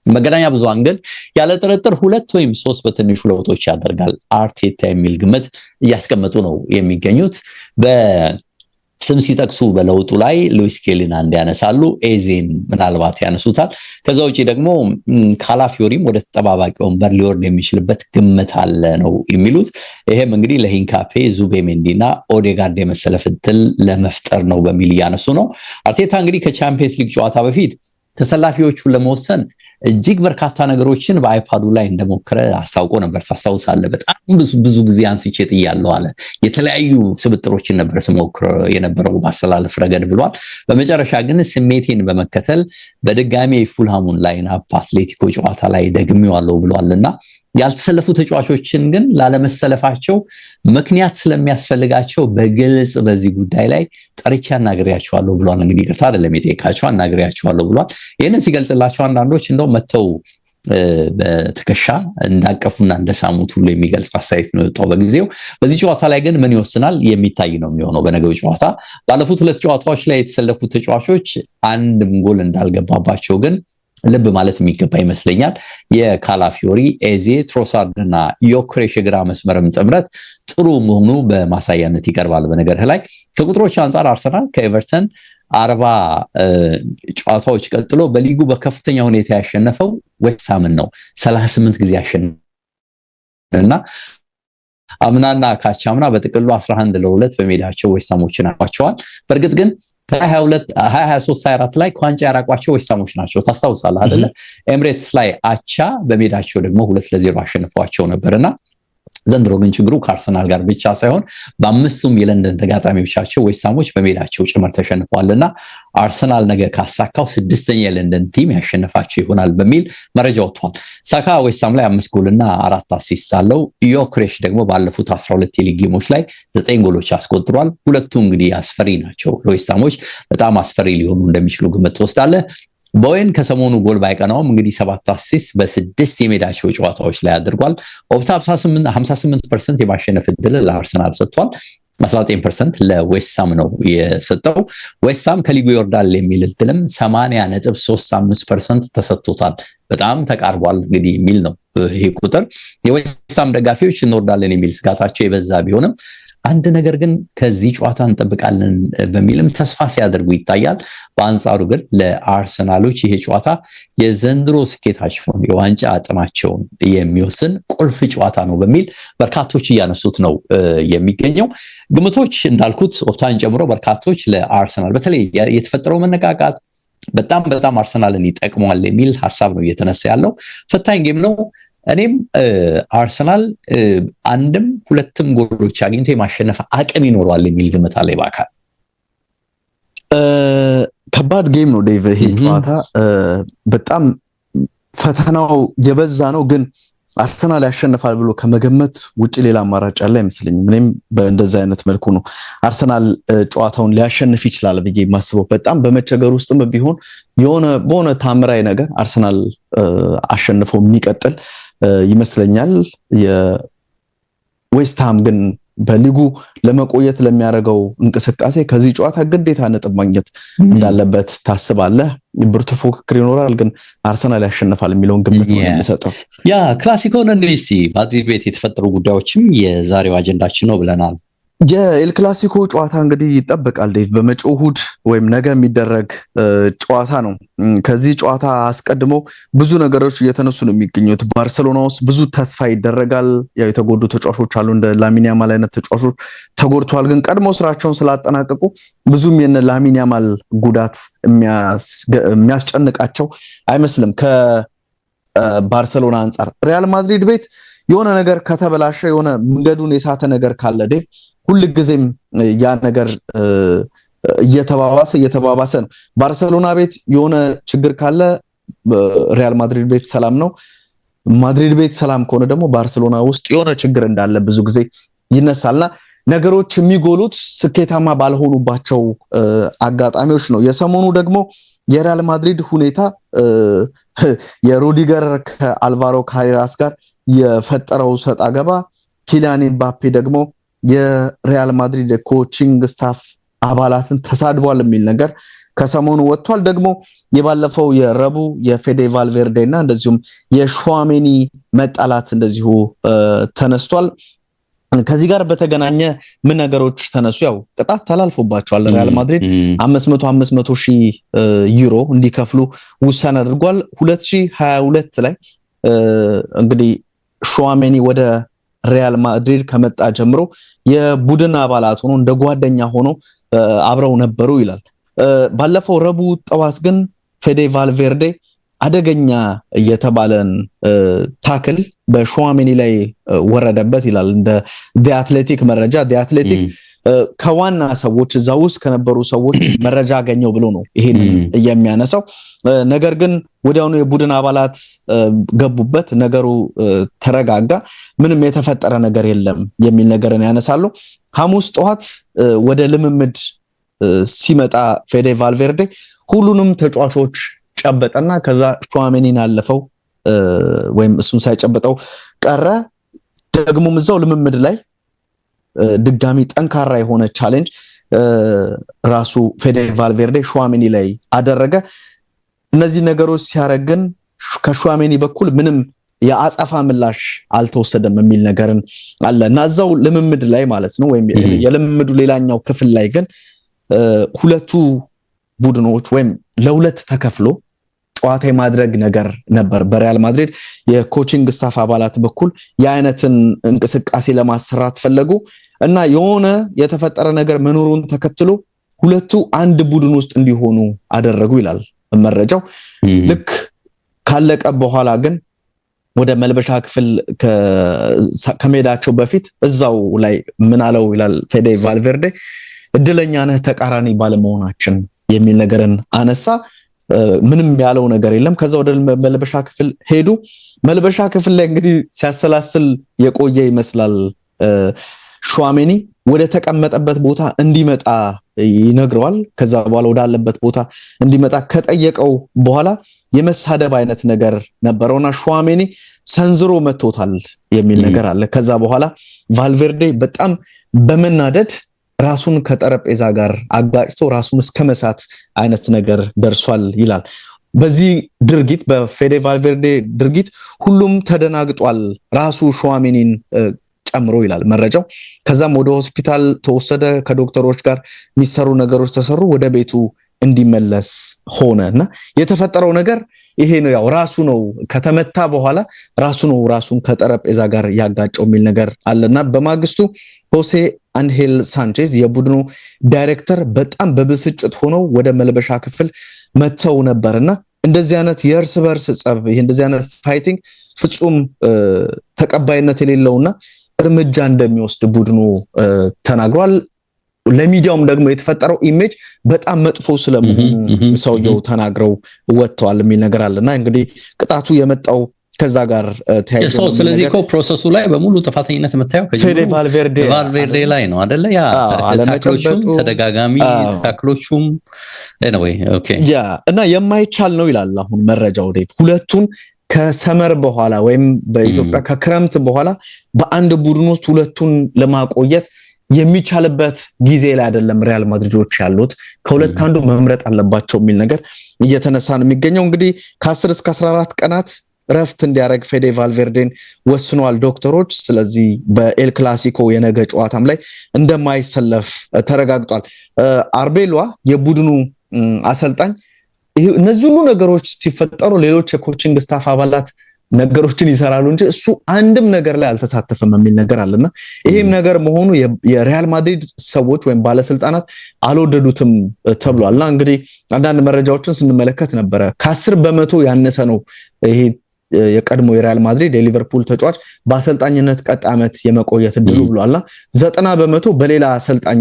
መገናኛ ብዙሃን ግን ያለ ጥርጥር 2 ወይም 3 በትንሹ ለውጦች ያደርጋል አርቴታ የሚል ግምት እያስቀመጡ ነው የሚገኙት። በስም ሲጠቅሱ በለውጡ ላይ ሉዊስ ስኬሊን አንድ ያነሳሉ፣ ኤዜን ምናልባት ያነሱታል። ከዛ ውጪ ደግሞ ካላፊዮሪም ወደ ተጠባባቂ ወንበር ሊወርድ የሚችልበት ግምት አለ ነው የሚሉት። ይሄም እንግዲህ ለሂንካፔ ዙቤሜንዲና ኦዴጋርድ የመሰለፍ ዕድል ለመፍጠር ነው በሚል እያነሱ ነው። አርቴታ እንግዲህ ከቻምፒየንስ ሊግ ጨዋታ በፊት ተሰላፊዎቹን ለመወሰን እጅግ በርካታ ነገሮችን በአይፓዱ ላይ እንደሞከረ አስታውቆ ነበር። ታስታውሳለህ? በጣም ብዙ ጊዜ አንስቼ ጥያለሁ አለ። የተለያዩ ስብጥሮችን ነበር ስሞክር የነበረው ማስተላለፍ ረገድ ብሏል። በመጨረሻ ግን ስሜቴን በመከተል በድጋሚ የፉልሃሙን ላይንአፕ አትሌቲኮ ጨዋታ ላይ ደግሜዋለሁ ብሏልና ያልተሰለፉ ተጫዋቾችን ግን ላለመሰለፋቸው ምክንያት ስለሚያስፈልጋቸው በግልጽ በዚህ ጉዳይ ላይ ጠርቻ አናግሬያቸዋለሁ ብሏል። እንግዲህ ይቅርታ አይደለም የጠየቃቸው አናግሬያቸዋለሁ ብሏል። ይህንን ሲገልጽላቸው አንዳንዶች እንደው መተው በትከሻ እንዳቀፉና እንደሳሙት ሁሉ የሚገልጽ አስተያየት ነው የወጣው በጊዜው። በዚህ ጨዋታ ላይ ግን ምን ይወስናል የሚታይ ነው የሚሆነው። በነገው ጨዋታ ባለፉት ሁለት ጨዋታዎች ላይ የተሰለፉት ተጫዋቾች አንድም ጎል እንዳልገባባቸው ግን ልብ ማለት የሚገባ ይመስለኛል። የካላፊዮሪ፣ ኤዜ፣ ትሮሳርድ እና ዮክሬሽ የግራ መስመርም ጥምረት ጥሩ መሆኑ በማሳያነት ይቀርባል። በነገር ላይ ከቁጥሮች አንጻር አርሰናል ከኤቨርተን 40 ጨዋታዎች ቀጥሎ በሊጉ በከፍተኛ ሁኔታ ያሸነፈው ዌስትሃምን ነው። 38 ጊዜ ያሸነፈና አምናና ካቻምና በጥቅሉ 11-2 በሜዳቸው ዌስትሃሞችን አቋቸዋል። በእርግጥ ግን 23-24 ላይ ኳንጫ ያራቋቸው ዌስትሃሞች ናቸው። ታስታውሳለህ አይደለ? ኤምሬትስ ላይ አቻ በሜዳቸው ደግሞ 2-0 አሸንፈዋቸው ነበርና ዘንድሮ ግን ችግሩ ከአርሰናል ጋር ብቻ ሳይሆን በአምስቱም የለንደን ተጋጣሚዎቻቸው ዌስትሃሞች በሜዳቸው ጭምር ተሸንፈዋልና አርሰናል ነገ ካሳካው 6ኛ የለንደን ቲም ያሸነፋቸው ይሆናል በሚል መረጃ ወጥቷል። ሳካ ዌስትሃም ላይ 5 ጎልና 4 አሲስት አለው። ዮክሬሽ ደግሞ ባለፉት 12 የሊግ ጌሞች ላይ 9 ጎሎች አስቆጥሯል። ሁለቱ እንግዲህ አስፈሪ ናቸው። ለዌስትሃሞች በጣም አስፈሪ ሊሆኑ እንደሚችሉ ግምት ትወስዳለህ። ቦዌን ከሰሞኑ ጎል ባይቀናውም እንግዲህ 7 አሲስት በ6 የሜዳቸው ጨዋታዎች ላይ አድርጓል። ኦፕታ 58% የማሸነፍ ዕድል ለአርሰናል ሰጥቷል። 19% ለዌስትሃም ነው የሰጠው። ዌስትሃም ከሊጉ ይወርዳል የሚል ዕድልም 80.35% ተሰጥቶታል። በጣም ተቃርቧል እንግዲህ የሚል ነው ይሄ ቁጥር። የዌስትሃም ደጋፊዎች እንወርዳለን የሚል ስጋታቸው የበዛ ቢሆንም አንድ ነገር ግን ከዚህ ጨዋታ እንጠብቃለን በሚልም ተስፋ ሲያደርጉ ይታያል። በአንጻሩ ግን ለአርሰናሎች ይሄ ጨዋታ የዘንድሮ ስኬታቸውን የዋንጫ አጥማቸውን የሚወስን ቁልፍ ጨዋታ ነው በሚል በርካቶች እያነሱት ነው የሚገኘው። ግምቶች እንዳልኩት ኦፕታን ጨምሮ በርካቶች ለአርሰናል በተለይ የተፈጠረው መነቃቃት በጣም አርሰናልን ይጠቅመዋል የሚል ሐሳብ ነው እየተነሳ ያለው። ፈታኝ ጌም ነው። እኔም አርሰናል አንድም ሁለትም ጎሎች አግኝቶ የማሸነፍ አቅም ይኖረዋል የሚል ግምት አለኝ። በአካል ከባድ ጌም ነው ዴቭ። ይሄ ጨዋታ በጣም ፈተናው የበዛ ነው። ግን አርሰናል ያሸንፋል ብሎ ከመገመት ውጪ ሌላ አማራጭ ያለ አይመስለኝም። እኔም በእንደዛ አይነት መልኩ ነው አርሰናል ጨዋታውን ሊያሸንፍ ይችላል ብዬ የማስበው። በጣም በመቸገር ውስጥም ቢሆን በሆነ ታምራዊ ነገር አርሰናል አሸንፈው የሚቀጥል ይመስለኛል። የዌስትሃም ግን በሊጉ ለመቆየት ለሚያደርገው እንቅስቃሴ ከዚህ ጨዋታ ግዴታ ነጥብ ማግኘት እንዳለበት ታስባለህ። ብርቱ ፉክክር ይኖራል፣ ግን አርሰናል ያሸንፋል የሚለውን ግምት ነው የሚሰጠው። ያ ክላሲኮን እንግዲህ ማድሪድ ቤት የተፈጠሩ ጉዳዮችም የዛሬው አጀንዳችን ነው ብለናል። የኤል ክላሲኮ ጨዋታ እንግዲህ ይጠበቃል ዴቭ። በመጪው እሑድ ወይም ነገ የሚደረግ ጨዋታ ነው። ከዚህ ጨዋታ አስቀድሞ ብዙ ነገሮች እየተነሱ ነው የሚገኙት። ባርሴሎና ውስጥ ብዙ ተስፋ ይደረጋል። ያው የተጎዱ ተጫዋቾች አሉ፣ እንደ ላሚን ያማል አይነት ተጫዋቾች ተጎድተዋል። ግን ቀድሞ ስራቸውን ስላጠናቀቁ ብዙም የነ ላሚን ያማል ጉዳት የሚያስጨንቃቸው አይመስልም። ከባርሴሎና አንጻር ሪያል ማድሪድ ቤት የሆነ ነገር ከተበላሸ የሆነ መንገዱን የሳተ ነገር ካለ ዴቭ ሁልጊዜም ያ ነገር እየተባባሰ ነው። ባርሴሎና ቤት የሆነ ችግር ካለ ሪያል ማድሪድ ቤት ሰላም ነው። ማድሪድ ቤት ሰላም ከሆነ ደግሞ ባርሴሎና ውስጥ የሆነ ችግር እንዳለ ብዙ ጊዜ ይነሳልና ነገሮች የሚጎሉት ስኬታማ ባልሆኑባቸው አጋጣሚዎች ነው። የሰሞኑ ደግሞ የሪያል ማድሪድ ሁኔታ የሩዲገር ከአልቫሮ ካሬራስ ጋር የፈጠረው ሰጣ ገባ፣ ኪሊያን ኤምባፔ ደግሞ የሪያል ማድሪድ ኮቺንግ ስታፍ አባላትን ተሳድቧል የሚል ነገር ከሰሞኑ ወጥቷል። ደግሞ የባለፈው የረቡዕ የፌዴ ቫልቬርዴ እና እንደዚሁም የሹዋሜኒ መጣላት እንደዚሁ ተነስቷል። ከዚህ ጋር በተገናኘ ምን ነገሮች ተነሱ? ያው ቅጣት ተላልፎባቸዋል። ሪያል ማድሪድ 500 ሺህ ዩሮ እንዲከፍሉ ውሳኔ አድርጓል። 2022 ላይ እንግዲህ ሹዋሜኒ ወደ ሪያል ማድሪድ ከመጣ ጀምሮ የቡድን አባላት ሆኖ እንደ ጓደኛ ሆኖ አብረው ነበሩ ይላል። ባለፈው ረቡዕ ጠዋት ግን ፌዴ ቫልቬርዴ አደገኛ የተባለን ታክል በሹዋሜኒ ላይ ወረደበት ይላል። እንደ አትሌቲክ መረጃ አትሌቲክ ከዋና ሰዎች እዛ ውስጥ ከነበሩ ሰዎች መረጃ አገኘው ብሎ ነው ይሄንን የሚያነሳው። ነገር ግን ወዲያውኑ የቡድን አባላት ገቡበት፣ ነገሩ ተረጋጋ፣ ምንም የተፈጠረ ነገር የለም የሚል ነገርን ያነሳሉ። ሐሙስ ጠዋት ወደ ልምምድ ሲመጣ ፌዴ ቫልቬርዴ ሁሉንም ተጫዋቾች ጨበጠና ከዛ ሹዋሜኒን አለፈው ወይም እሱን ሳይጨበጠው ቀረ። ደግሞም እዛው ልምምድ ላይ ድጋሚ ጠንካራ የሆነ ቻሌንጅ ራሱ ፌዴ ቫልቬርዴ ሹዋሜኒ ላይ አደረገ። እነዚህ ነገሮች ሲያረግን ከሹዋሜኒ በኩል ምንም የአጸፋ ምላሽ አልተወሰደም የሚል ነገርን አለ እና እዛው ልምምድ ላይ ማለት ነው ወይም የልምምዱ ሌላኛው ክፍል ላይ ግን ሁለቱ ቡድኖች ወይም ለሁለት ተከፍሎ ጨዋታ የማድረግ ነገር ነበር በሪያል ማድሪድ የኮቺንግ ስታፍ አባላት በኩል የአይነትን እንቅስቃሴ ለማሰራት ፈለጉ እና የሆነ የተፈጠረ ነገር መኖሩን ተከትሎ ሁለቱ አንድ ቡድን ውስጥ እንዲሆኑ አደረጉ ይላል መረጃው። ልክ ካለቀ በኋላ ግን ወደ መልበሻ ክፍል ከመሄዳቸው በፊት እዛው ላይ ምን አለው ይላል ፌዴ ቫልቬርዴ፣ እድለኛ ነህ ተቃራኒ ባለመሆናችን የሚል ነገርን አነሳ። ምንም ያለው ነገር የለም። ከዛ ወደ መልበሻ ክፍል ሄዱ። መልበሻ ክፍል ላይ እንግዲህ ሲያሰላስል የቆየ ይመስላል። ሹዋሜኒ ወደ ተቀመጠበት ቦታ እንዲመጣ ይነግረዋል። ከዛ በኋላ ወዳለበት ቦታ እንዲመጣ ከጠየቀው በኋላ የመሳደብ አይነት ነገር ነበረውና ሹዋሜኒ ሰንዝሮ መቶታል የሚል ነገር አለ። ከዛ በኋላ ቫልቬርዴ በጣም በመናደድ ራሱን ከጠረጴዛ ጋር አጋጭቶ ራሱን እስከመሳት አይነት ነገር ደርሷል ይላል። በዚህ ድርጊት በፌዴ ቫልቬርዴ ድርጊት ሁሉም ተደናግጧል፣ ራሱ ሹዋሜኒን ጨምሮ ይላል መረጃው። ከዛም ወደ ሆስፒታል ተወሰደ፣ ከዶክተሮች ጋር የሚሰሩ ነገሮች ተሰሩ፣ ወደ ቤቱ እንዲመለስ ሆነና የተፈጠረው ነገር ይሄ ነው። ያው ራሱ ነው ከተመታ በኋላ ራሱ ነው ራሱን ከጠረጴዛ ጋር ያጋጨው የሚል ነገር አለና በማግስቱ ሆሴ አንሄል ሳንቼዝ የቡድኑ ዳይሬክተር በጣም በብስጭት ሆነው ወደ መልበሻ ክፍል መተው ነበርና እንደዚህ አይነት የእርስ በርስ ጸብ፣ ይሄ እንደዚህ አይነት ፋይቲንግ ፍጹም ተቀባይነት የሌለውና እርምጃ እንደሚወስድ ቡድኑ ተናግሯል። ለሚዲያውም ደግሞ የተፈጠረው ኢሜጅ በጣም መጥፎ ስለመሆኑ ሰውየው ተናግረው ወጥተዋል የሚል ነገር አለና እንግዲህ ቅጣቱ የመጣው ከዛ ጋር ተያይዞ ነው። ስለዚህ እኮ ፕሮሰሱ ላይ በሙሉ ጥፋተኝነት የምታየው ፌዴ ቫልቬርዴ ላይ ነው አይደለ? ያ ታክሎቹም ተደጋጋሚ ታክሎቹም anyway okay ያ እና የማይቻል ነው ይላል አሁን መረጃው ዴቭ። ሁለቱን ከሰመር በኋላ ወይም በኢትዮጵያ ከክረምት በኋላ በአንድ ቡድን ውስጥ ሁለቱን ለማቆየት የሚቻልበት ጊዜ ላይ አይደለም ሪያል ማድሪዶች ያሉት፣ ከሁለት አንዱ መምረጥ አለባቸው የሚል ነገር እየተነሳ ነው የሚገኘው። እንግዲህ ከ10 እስከ 14 ቀናት ረፍት እንዲያደርግ ፌዴ ቫልቬርዴን ወስኗል ዶክተሮች። ስለዚህ በኤል ክላሲኮ የነገ ጨዋታም ላይ እንደማይሰለፍ ተረጋግጧል። አርቤሏ የቡድኑ አሰልጣኝ እነዚህ ሁሉ ነገሮች ሲፈጠሩ ሌሎች የኮቺንግ ስታፍ አባላት ነገሮችን ይሰራሉ እንጂ እሱ አንድም ነገር ላይ አልተሳተፈም የሚል ነገር አለና ይሄም ነገር መሆኑ የሪያል ማድሪድ ሰዎች ወይም ባለስልጣናት አልወደዱትም ተብሏልና እንግዲህ አንዳንድ መረጃዎችን ስንመለከት ነበረ ከ10 በመቶ ያነሰ ነው ይሄ የቀድሞ የሪያል ማድሪድ የሊቨርፑል ተጫዋች በአሰልጣኝነት ቀጣይ ዓመት የመቆየት እድሉ ብሏልና 90 በመቶ በሌላ አሰልጣኝ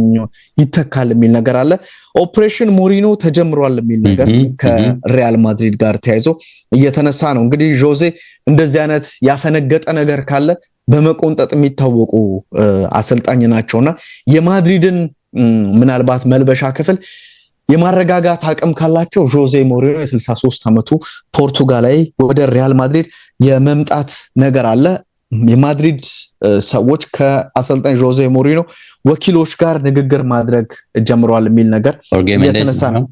ይተካል የሚል ነገር አለ። ኦፕሬሽን ሞሪኖ ተጀምሯል የሚል ነገር ከሪያል ማድሪድ ጋር ተያይዞ እየተነሳ ነው። እንግዲህ ጆዜ እንደዚህ አይነት ያፈነገጠ ነገር ካለ በመቆንጠጥ የሚታወቁ አሰልጣኝ ናቸውና የማድሪድን ምናልባት መልበሻ ክፍል የማረጋጋት አቅም ካላቸው ጆዜ ሞሪኖ የ63 ዓመቱ ፖርቱጋላዊ ወደ ሪያል ማድሪድ የመምጣት ነገር አለ። የማድሪድ ሰዎች ከአሰልጣኝ ጆዜ ሞሪኖ ወኪሎች ጋር ንግግር ማድረግ ጀምረዋል የሚል ነገር እየተነሳ ነው።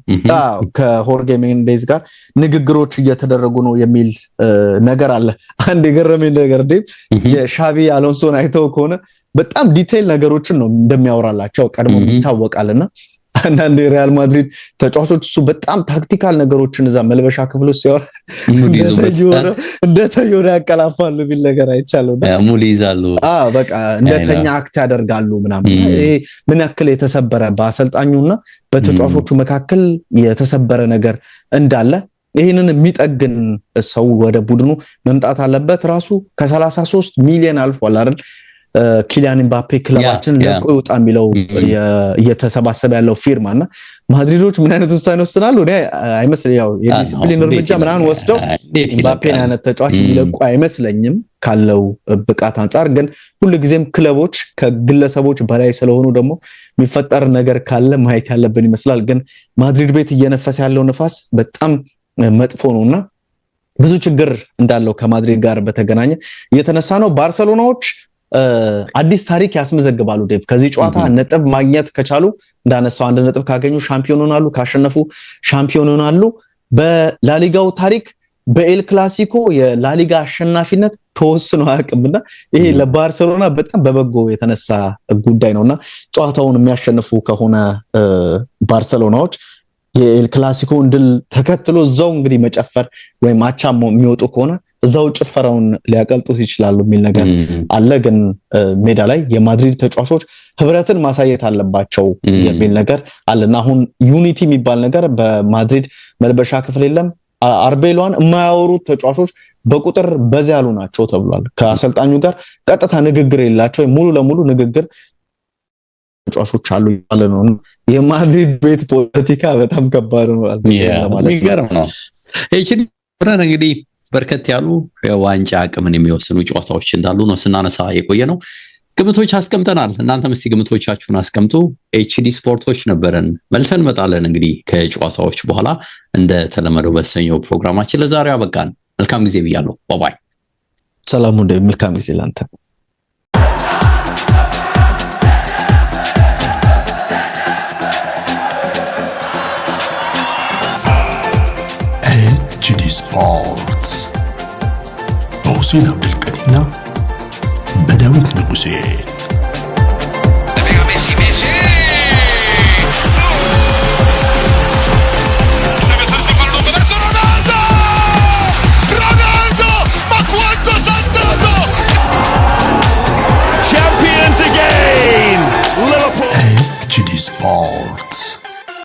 ከሆርጌ ሜንዴዝ ጋር ንግግሮች እየተደረጉ ነው የሚል ነገር አለ። አንድ የገረመኝ ነገር የሻቪ አሎንሶን አይተው ከሆነ በጣም ዲቴይል ነገሮችን ነው እንደሚያወራላቸው ቀድሞ ይታወቃልና አንዳንድ የሪያል ማድሪድ ተጫዋቾች እሱ በጣም ታክቲካል ነገሮችን እዛ መልበሻ ክፍል ውስጥ ሲያወራ እንደተየው ያቀላፋሉ ቢል ነገር አይቻለው ሙሉ ይዛሉ። በቃ እንደተኛ አክት ያደርጋሉ ምናምን። ይሄ ምን ያክል የተሰበረ በአሰልጣኙና በተጫዋቾቹ መካከል የተሰበረ ነገር እንዳለ ይሄንን የሚጠግን ሰው ወደ ቡድኑ መምጣት አለበት። ራሱ ከ33 ሚሊዮን አልፏል አይደል ኪሊያን ምባፔ ክለባችን ለቆ ይወጣ የሚለው እየተሰባሰበ ያለው ፊርማና ማድሪዶች ምን አይነት ውሳኔ ወስናሉ? እኔ አይመስልም ያው የዲሲፕሊን እርምጃ ምናምን ወስደው ምባፔን አይነት ተጫዋች የሚለቁ አይመስለኝም ካለው ብቃት አንፃር። ግን ሁሉ ጊዜም ክለቦች ከግለሰቦች በላይ ስለሆኑ ደግሞ የሚፈጠር ነገር ካለ ማየት ያለብን ይመስላል። ግን ማድሪድ ቤት እየነፈሰ ያለው ንፋስ በጣም መጥፎ ነውና ብዙ ችግር እንዳለው ከማድሪድ ጋር በተገናኘ እየተነሳ ነው። ባርሴሎናዎች አዲስ ታሪክ ያስመዘግባሉ። ዴቭ ከዚህ ጨዋታ ነጥብ ማግኘት ከቻሉ እንዳነሳው አንድ ነጥብ ካገኙ ሻምፒዮን ሆናሉ፣ ካሸነፉ ሻምፒዮን ሆናሉ። በላሊጋው ታሪክ በኤል ክላሲኮ የላሊጋ አሸናፊነት ተወስኖ አያውቅምና ይሄ ለባርሴሎና በጣም በበጎ የተነሳ ጉዳይ ነውና ጨዋታውን የሚያሸንፉ ከሆነ ባርሴሎናዎች የኤል ክላሲኮን ድል ተከትሎ እዛው እንግዲህ መጨፈር ወይም አቻም የሚወጡ ከሆነ እዛው ጭፈራውን ሊያቀልጡት ይችላሉ የሚል ነገር አለ። ግን ሜዳ ላይ የማድሪድ ተጫዋቾች ህብረትን ማሳየት አለባቸው የሚል ነገር አለና አሁን ዩኒቲ የሚባል ነገር በማድሪድ መልበሻ ክፍል የለም። አርቤሏን የማያወሩት ተጫዋቾች በቁጥር በዚያ ያሉ ናቸው ተብሏል። ከአሰልጣኙ ጋር ቀጥታ ንግግር የላቸው ሙሉ ለሙሉ ንግግር ተጫዋቾች አሉ ያለ ነው። የማድሪድ ቤት ፖለቲካ በጣም ከባድ ነው ማለት ነው። ኤችዲ ብራን እንግዲህ በርከት ያሉ የዋንጫ አቅምን የሚወስኑ ጨዋታዎች እንዳሉ ነው ስናነሳ የቆየ ነው። ግምቶች አስቀምጠናል። እናንተም እስቲ ግምቶቻችሁን አስቀምጡ። ኤችዲ ስፖርቶች ነበረን መልሰን መጣለን እንግዲህ ከጨዋታዎች በኋላ እንደተለመደው በሰኞ ፕሮግራማችን። ለዛሬው አበቃን። መልካም ጊዜ ብያለሁ። ባይ ሰላም ወደ መልካም ጊዜ ላንተ። ኤችዲ ስፖርትስ በሁሴን አብዱልቀኒና በዳዊት ንጉሴ